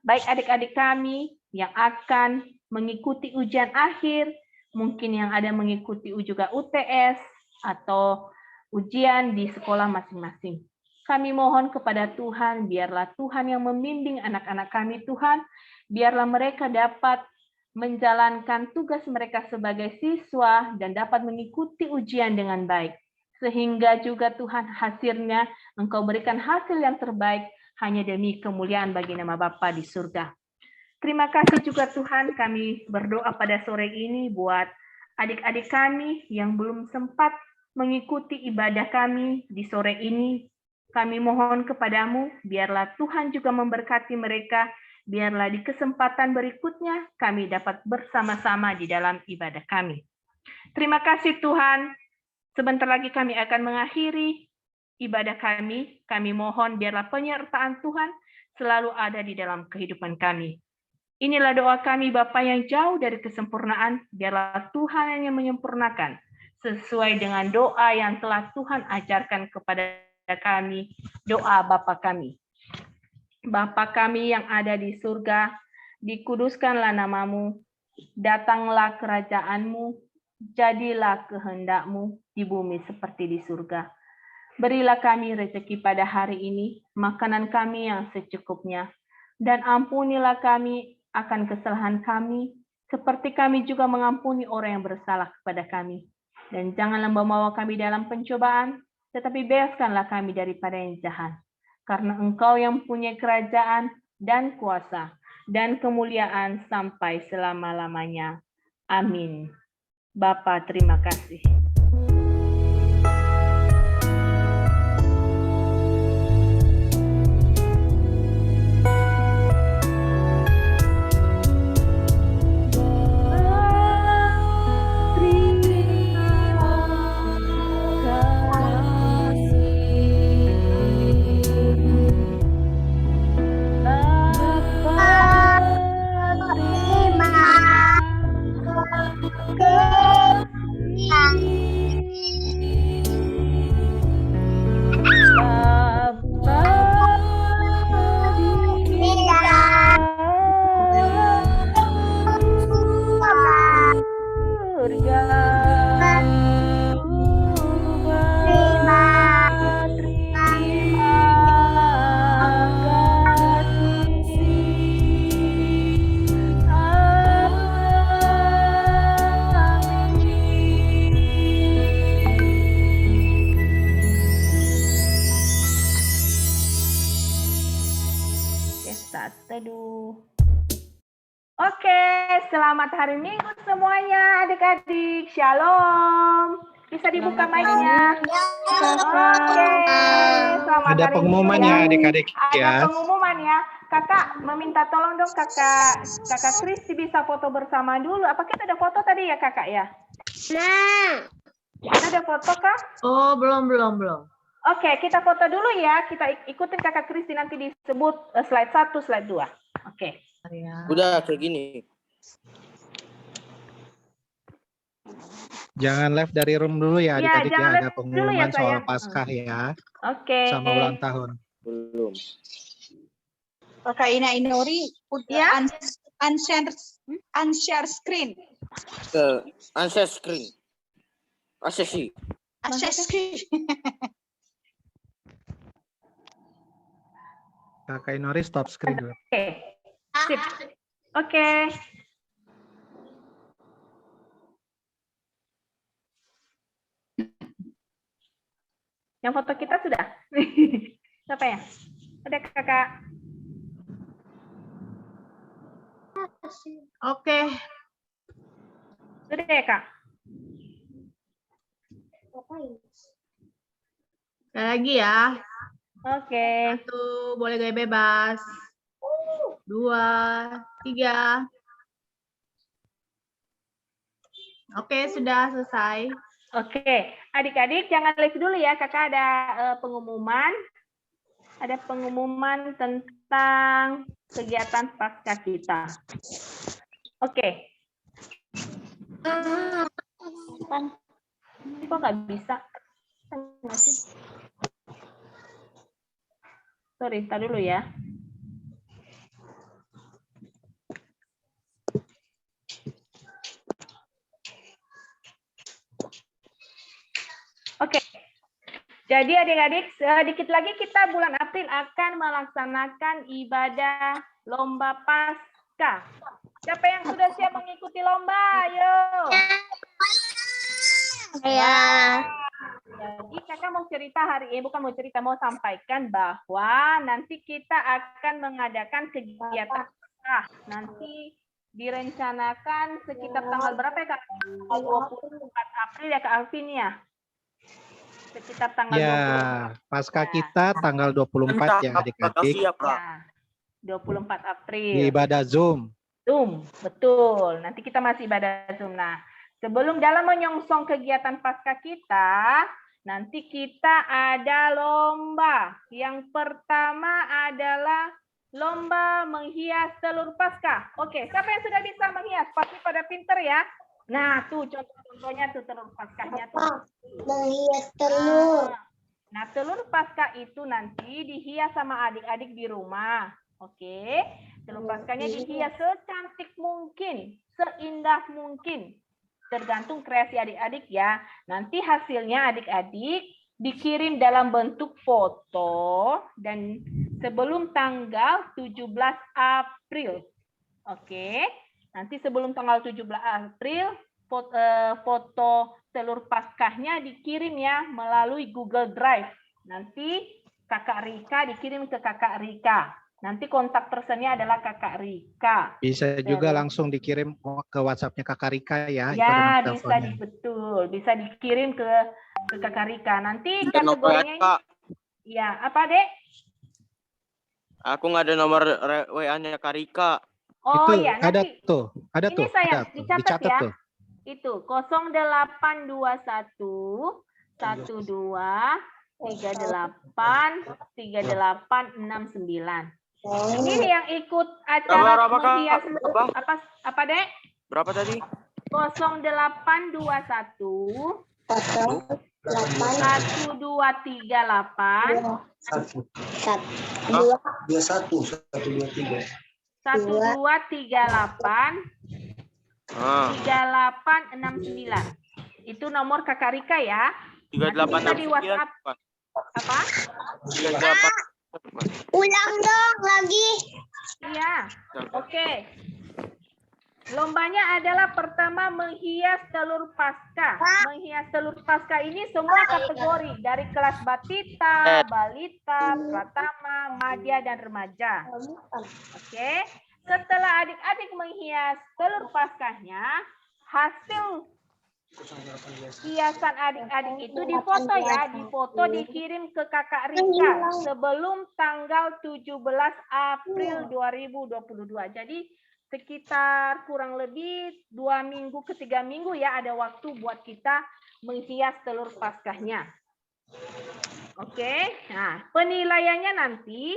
baik adik-adik kami yang akan mengikuti ujian akhir, mungkin yang ada mengikuti juga UTS atau ujian di sekolah masing-masing. Kami mohon kepada Tuhan, biarlah Tuhan yang membimbing anak-anak kami Tuhan, biarlah mereka dapat menjalankan tugas mereka sebagai siswa dan dapat mengikuti ujian dengan baik. Sehingga juga Tuhan hasilnya Engkau berikan hasil yang terbaik hanya demi kemuliaan bagi nama Bapa di surga. Terima kasih juga Tuhan, kami berdoa pada sore ini buat adik-adik kami yang belum sempat mengikuti ibadah kami di sore ini. Kami mohon kepadamu, biarlah Tuhan juga memberkati mereka, biarlah di kesempatan berikutnya kami dapat bersama-sama di dalam ibadah kami. Terima kasih Tuhan, sebentar lagi kami akan mengakhiri ibadah kami. Kami mohon biarlah penyertaan Tuhan selalu ada di dalam kehidupan kami. Inilah doa kami Bapa yang jauh dari kesempurnaan, biarlah Tuhan yang menyempurnakan sesuai dengan doa yang telah Tuhan ajarkan kepada kami, doa Bapa kami. Bapa kami yang ada di surga, dikuduskanlah namamu, datanglah kerajaan-Mu, jadilah kehendak-Mu di bumi seperti di surga. Berilah kami rezeki pada hari ini, makanan kami yang secukupnya, dan ampunilah kami akan kesalahan kami, seperti kami juga mengampuni orang yang bersalah kepada kami. Dan janganlah membawa kami dalam pencobaan, tetapi bebaskanlah kami daripada yang jahat. Karena Engkau yang punya kerajaan dan kuasa dan kemuliaan sampai selama-lamanya. Amin. Bapa, terima kasih. Terima kasih. Teduh. Oke, selamat hari Minggu semuanya adik-adik. Shalom. Bisa dibuka mic-nya. Oke, selamat Ada hari pengumuman Minggu ya adik-adik Ada ya. pengumuman ya. Kakak meminta tolong dong kakak Kristi bisa foto bersama dulu. Apa kita ada foto tadi ya kakak ya? Nah, Ada foto kah? Oh, belum. Oke, kita foto dulu ya. Kita ikutin kakak Kristi nanti disebut slide 1, slide 2. Oke. Udah kayak gini. Jangan live dari room dulu ya Iya, adik-adik jangan ya. Ada live dulu ya, pengumuman soal sayang. Paskah ya. Oke. Sama ulang tahun. Belum. Kakak Ina Inori Ya. unshare screen. Unshare screen. Aksesi. Unshare screen. Kakak Inori stop screen dulu. Oke. Sip. Oke. Yang foto kita sudah? Siapa ya? Ada kakak. Oke. Sudah ya kak? Sekali lagi ya. Oke. 1, boleh gaya bebas. 2, 3. Oke, sudah selesai. Oke, adik-adik jangan live dulu ya, kakak ada pengumuman. Ada pengumuman tentang kegiatan pasca kita. Oke. Kok nggak bisa? Sorry, tar dulu ya. Oke, jadi adik-adik, sedikit lagi kita bulan April akan melaksanakan ibadah lomba Paskah. Siapa yang sudah siap mengikuti lomba? Ayo. ya. Jadi kakak mau cerita hari ini, bukan mau cerita, mau sampaikan bahwa nanti kita akan mengadakan kegiatan Paskah. Nanti direncanakan sekitar tanggal berapa ya kak? 24 April ya kak Alvin ya? Sekitar tanggal Ya, 24. Paskah Ya. kita tanggal 24 ya adik-adik. Makasih ya, Kak. Ya, 24 April. Di ibadah Zoom. Zoom, betul. Nanti kita masih ibadah Zoom. Nah, sebelum dalam menyongsong kegiatan Paskah kita, nanti kita ada lomba. Yang pertama adalah lomba menghias telur Paskah. Oke, siapa yang sudah bisa menghias? Pasti pada pinter ya. Nah, tuh contoh-contohnya tuh telur Paskahnya tuh. Menghias telur. Nah, telur Paskah itu nanti dihias sama adik-adik di rumah. Oke, telur Paskahnya dihias secantik mungkin, seindah mungkin. Tergantung kreasi adik-adik ya. Nanti hasilnya adik-adik dikirim dalam bentuk foto dan sebelum tanggal 17 April. Oke. Nanti sebelum tanggal 17 April, foto telur Paskahnya dikirim ya melalui Google Drive. Nanti kakak Rika dikirim ke kakak Rika. Nanti kontak personnya adalah kakak Rika. Bisa juga langsung dikirim ke WhatsApp-nya Kakak Rika ya. itu Ya, nomor bisa teleponnya. betul. Bisa dikirim ke kakak Rika. Nanti Ada nomor kategorinya Kak. ya, apa, Dek? Aku nggak ada nomor WA-nya Kak Rika. Oh Itu ya, ada nanti tuh, ada ini tuh, sayang, ada tuh. dicatat ya. tuh. Itu 0821 12 38 3869. Ini yang ikut acara Berapa, Kak? menghias Apa? apa Dek? Berapa tadi? 0821 8 1238 1238 Ah, 3869. Itu nomor Kakak Rika ya. 38 Nanti bisa di WhatsApp. Apa? 38. Ulang dong lagi. Iya. Oke. Lombanya adalah pertama menghias telur pasca. Menghias telur pasca ini semua kategori dari kelas batita, balita, pratama, madya, dan remaja. Oke. Setelah adik-adik menghias telur paskanya, hasil hiasan adik-adik itu difoto ya, difoto dikirim ke Kakak Rika sebelum tanggal 17 April 2022. Jadi sekitar kurang lebih 2 minggu ke 3 minggu ya ada waktu buat kita menghias telur paskahnya. Oke, nah penilaiannya nanti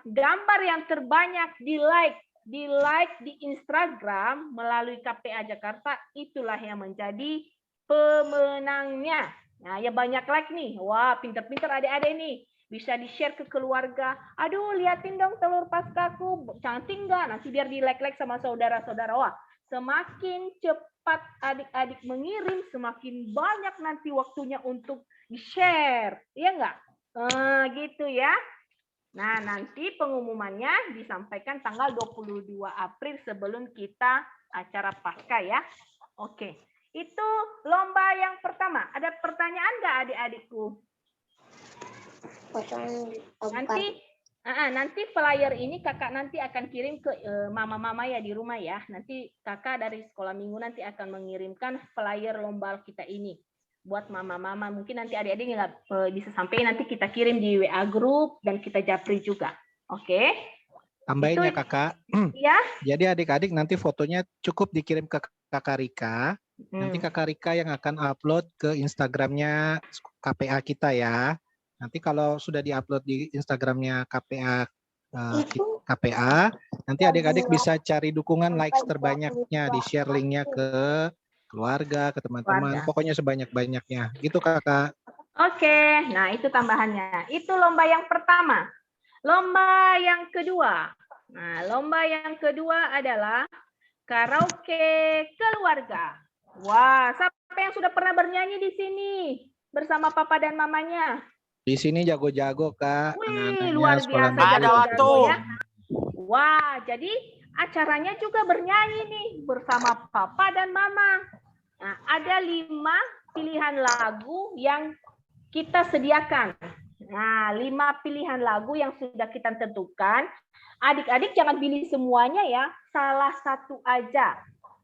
gambar yang terbanyak di like di Instagram melalui KPA Jakarta itulah yang menjadi pemenangnya. Nah, ya banyak like nih. Wah, pinter-pinter adik-adik nih. Bisa di-share ke keluarga. Aduh, liatin dong telur paskaku. Cantik nggak? Nanti biar di-like sama saudara-saudara. Wah, semakin cepat adik-adik mengirim, semakin banyak nanti waktunya untuk di-share. Iya nggak? Gitu ya. Nah, nanti pengumumannya disampaikan tanggal 22 April sebelum kita acara Pasca ya. Oke, itu lomba yang pertama. Ada pertanyaan nggak adik-adikku? Nanti flyer ini kakak nanti akan kirim ke mama-mama ya di rumah ya. Nanti kakak dari sekolah minggu nanti akan mengirimkan flyer lomba kita ini buat mama-mama. Mungkin nanti adik-adik nggak bisa sampai, nanti kita kirim di WA group dan kita japri juga. Oke? Tambahin ya kakak. Ya. Jadi adik-adik nanti fotonya cukup dikirim ke kakak Rika. Nanti kakak Rika yang akan upload ke Instagramnya KPA kita ya. Nanti kalau sudah diupload di Instagramnya KPA, nanti adik-adik bisa cari dukungan likes terbanyaknya, di-share linknya ke keluarga, ke teman-teman, pokoknya sebanyak-banyaknya. Gitu kakak. Oke, nah itu tambahannya. Itu lomba yang pertama. Lomba yang kedua. Nah, lomba yang kedua adalah karaoke keluarga. Wah, siapa yang sudah pernah bernyanyi di sini bersama papa dan mamanya? Di sini jago-jago kak. Wih, luar biasa jago-jago ya. Wah, jadi acaranya juga bernyanyi nih bersama papa dan mama. Nah, ada 5 pilihan lagu yang kita sediakan. Nah, 5 pilihan lagu yang sudah kita tentukan. Adik-adik jangan pilih semuanya ya, salah satu aja.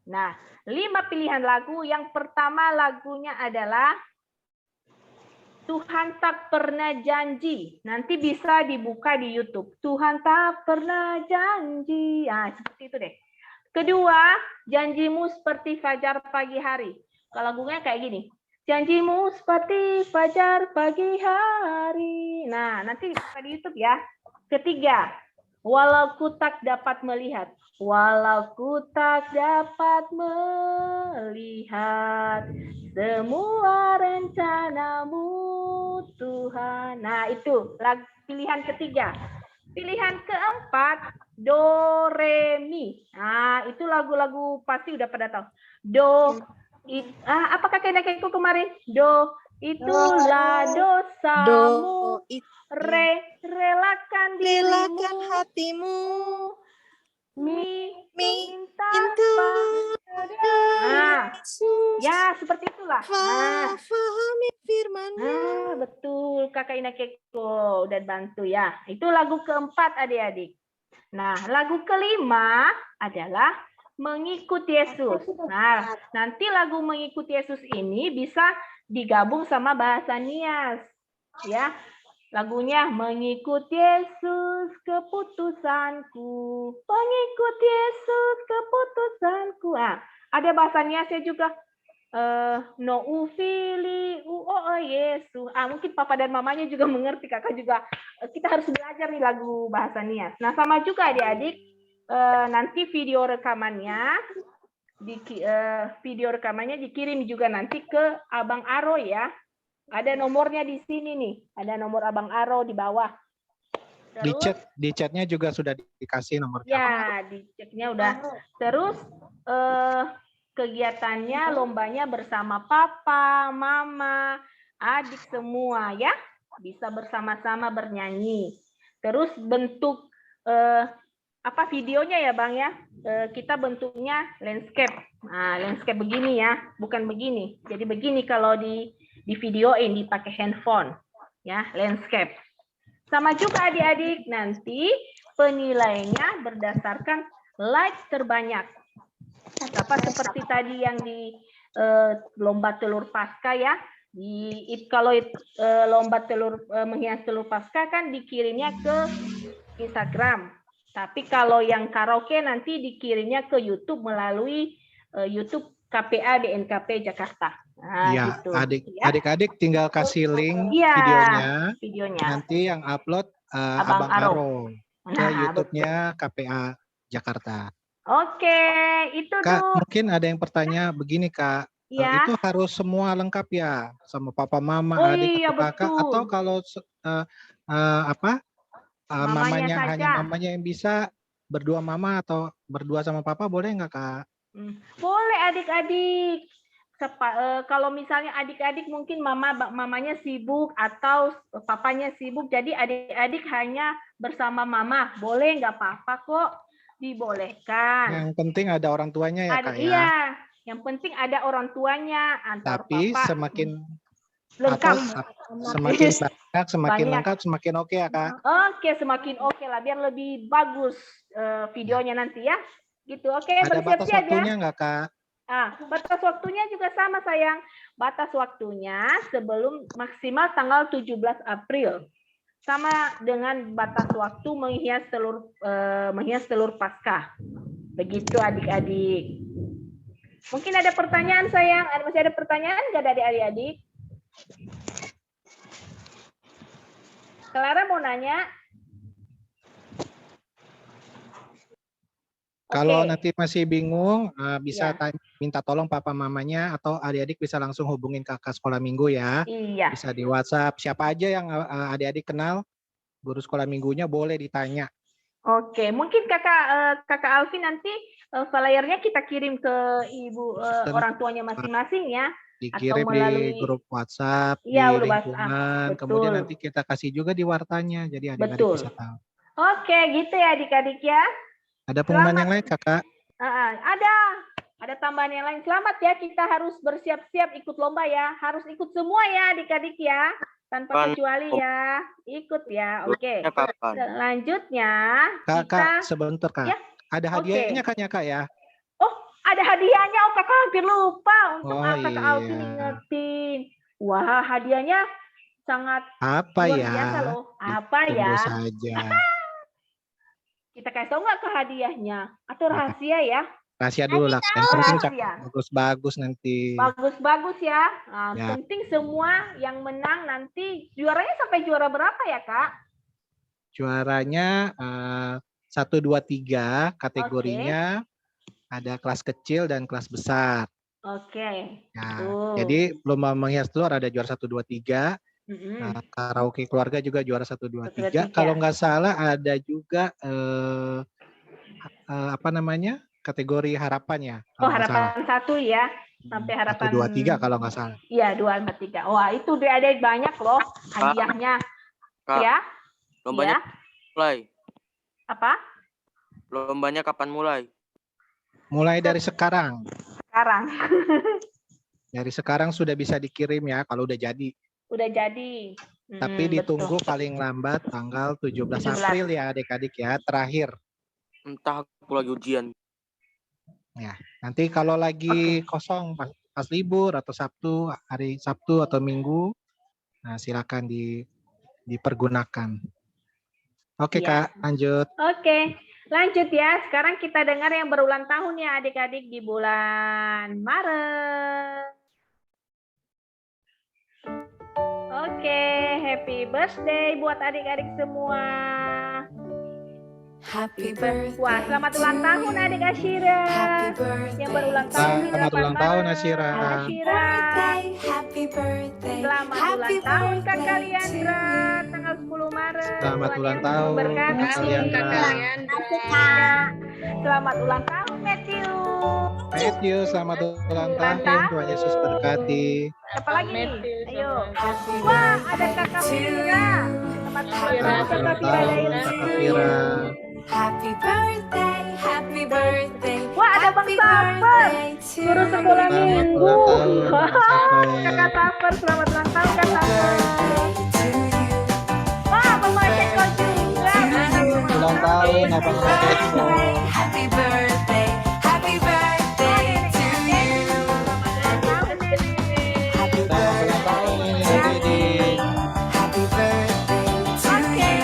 Nah, 5 pilihan lagu. Yang pertama lagunya adalah Tuhan Tak Pernah Janji. Nanti bisa dibuka di YouTube. Tuhan tak pernah janji. Nah, seperti itu deh. Kedua, Janjimu Seperti Fajar Pagi Hari. Kalau lagunya kayak gini. Janjimu seperti fajar pagi hari. Nah, nanti buka di YouTube ya. Ketiga, Walau ku tak dapat melihat. Walau ku tak dapat melihat semua rencanamu Tuhan. Nah, itu pilihan ketiga. Pilihan keempat, Do, Re, Mi. Nah, itu lagu-lagu pasti udah pada tahu. Do, apakah kakekku kemarin? Do, itulah dosamu. Relakan hatimu. Minta ya seperti itulah. Fahami firman-Mu. Betul Kakak Ina Keko udah bantu ya. Itu lagu keempat adik-adik. Nah, lagu kelima adalah Mengikuti Yesus. Nah, nanti lagu Mengikuti Yesus ini bisa digabung sama bahasa Nias. Ya. Lagunya Mengikuti Yesus keputusanku. Mengikuti Yesus keputusanku. Nah, ada bahasa Niasnya juga. No ufili Yesus. Mungkin papa dan mamanya juga mengerti, kakak juga. Kita harus belajar nih lagu bahasa Nias. Nah, sama juga adik-adik. Nanti video rekamannya dikirim juga nanti ke Abang Aro ya. Ada nomornya di sini nih. Ada nomor Abang Aro di bawah. Terus, di chatnya juga sudah dikasih nomornya. Ya, di chatnya udah. Terus kegiatannya lombanya bersama papa, mama, adik semua ya. Bisa bersama-sama bernyanyi. Terus bentuk videonya ya Bang ya. Kita bentuknya landscape. Nah, landscape begini ya, bukan begini. Jadi begini kalau di videoin dipakai handphone ya, landscape. Sama juga adik-adik, nanti penilaiannya berdasarkan like terbanyak. Seperti tadi yang di lomba telur pasca ya. Kalau lomba telur menghias telur pasca kan dikirimnya ke Instagram. Tapi kalau yang karaoke nanti dikirimnya ke YouTube melalui YouTube KPA DNKP Jakarta. Nah, Iya, gitu. adik-adik tinggal kasih link Iya, videonya. Nanti yang upload Abang Aro ke YouTube-nya KPA Jakarta. Oke, itu Kak, tuh. mungkin ada yang bertanya begini, Kak. Ya. Itu harus semua lengkap ya, sama papa, mama, Oh, adik, iya, atau kakak, betul. atau kalau mamanya saja. hanya mamanya yang bisa, berdua mama atau berdua sama papa, boleh nggak, Kak? Boleh adik-adik. Kalau misalnya adik-adik mungkin mamanya sibuk atau papanya sibuk, jadi adik-adik hanya bersama mama, boleh nggak apa-apa kok, dibolehkan. Yang penting ada orang tuanya ya, Kak, ya? Iya, yang penting ada orang tuanya. Tapi papa, semakin lengkap. Semakin banyak, semakin lengkap, semakin oke ya, Kak? Oke, semakin oke lah, biar lebih bagus videonya nanti ya. Gitu, oke, Ada batas bersiap-siap waktunya ya. nggak, Kak? Batas waktunya juga sama sayang. Batas waktunya sebelum maksimal tanggal 17 April. Sama dengan batas waktu menghias telur pasca. Begitu adik-adik. Mungkin ada pertanyaan sayang? Masih ada pertanyaan nggak dari adik-adik? Clara mau nanya? Kalau nanti masih bingung, bisa minta tolong papa mamanya atau adik-adik bisa langsung hubungin kakak sekolah minggu ya. Iya. Bisa di WhatsApp. Siapa aja yang adik-adik kenal, guru sekolah minggunya boleh ditanya. Oke, mungkin kakak Alfi nanti flyernya kita kirim ke ibu orang tuanya masing-masing ya. Dikirim atau melalui di grup WhatsApp, ya, di lingkungan, kemudian nanti kita kasih juga di wartanya, jadi adik-adik bisa tahu. Oke, gitu ya adik-adik ya. Ada pengumuman yang lain, Kakak? Ada tambahan yang lain. Selamat ya, kita harus bersiap-siap ikut lomba ya. Harus ikut semua ya adik-adik ya. Tanpa kecuali ya. Ikut ya, oke. Selanjutnya. Kak, sebentar Kak. Ya? Ada hadiahnya kan ya Kak ya? Oh, ada hadiahnya. Oh, kakak hampir lupa. Untuk kakak iya. Alfi ingetin. Wah, hadiahnya sangat apa luar ya? biasa loh. Apa ya? Saja. Kita kasih tahu nggak ke hadiahnya? Atau rahasia ya? Rahasia dulu lah. Yang penting bagus-bagus nanti. Bagus-bagus ya. Nah, ya. Penting semua yang menang nanti juaranya sampai juara berapa ya Kak? Juaranya 1, 2, 3 kategorinya. Ada kelas kecil dan kelas besar. Oke. Ya, jadi lomba menghias telur ada juara 1, 2, 3. Karaoke keluarga juga juara 1, 2, 3. Kalau nggak salah ada juga kategori harapan ya. Harapan 1 ya. Sampai harapan 1, 2, 3 kalau nggak salah. Iya, 2, 4, 3. Wah, itu ada banyak loh hadiahnya. Kak, ya. Lombanya mulai. Apa? Lombanya kapan mulai? Mulai dari sekarang. Sekarang. Dari sekarang sudah bisa dikirim ya kalau udah jadi. Udah jadi. Tapi ditunggu paling lambat tanggal 17 April ya adik-adik ya, terakhir. Entah aku lagi ujian. Ya, nanti kalau lagi kosong pas libur atau hari Sabtu atau Minggu, nah silakan dipergunakan. Oke Kak, lanjut. Oke, lanjut ya. Sekarang kita dengar yang berulang tahun ya adik-adik di bulan Maret. Oke, happy birthday buat adik-adik semua. Happy birthday. Wah, selamat ulang tahun adik Ashira. Yang berulang tahun di Selamat ulang tahun Ashira. Happy birthday. Selamat ulang tahun Kakak Liandra tanggal 10 Maret. Selamat ulang tahun Kakak Liandra. Selamat ulang tahun Matthew. Selamat ulang tahun, Tuhan Yesus berkati. Apa lagi nih? Ayo. Wah, ada Kakak Fira. Selamat ulang tahun Kakak Fira. Happy birthday, happy birthday. Wah, ada Bang Saper. Guru sekolah minggu. Kakak Saper, selamat ulang tahun Kak Saper. Wah, Mama Ceko juga. Ulang tahun Abang Ceko. Happy birthday, happy birthday to you. Selamat ulang tahun, Nenek. Happy Selamat ulang tahun Nenek Didi. happy birthday to you.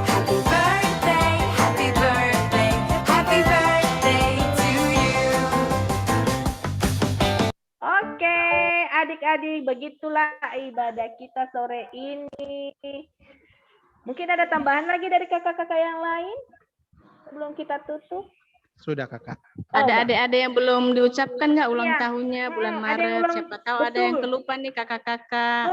Happy birthday, happy birthday, happy birthday to you. Oke, adik-adik, begitulah ibadah kita sore ini. Mungkin ada tambahan lagi dari kakak-kakak yang lain sebelum kita tutup? Sudah kakak. Ada adik-adik yang belum diucapkan nggak ulang Iya. tahunnya bulan Ada yang Maret? ulang- Siapa tahu ada yang betul. kelupaan nih kakak-kakak.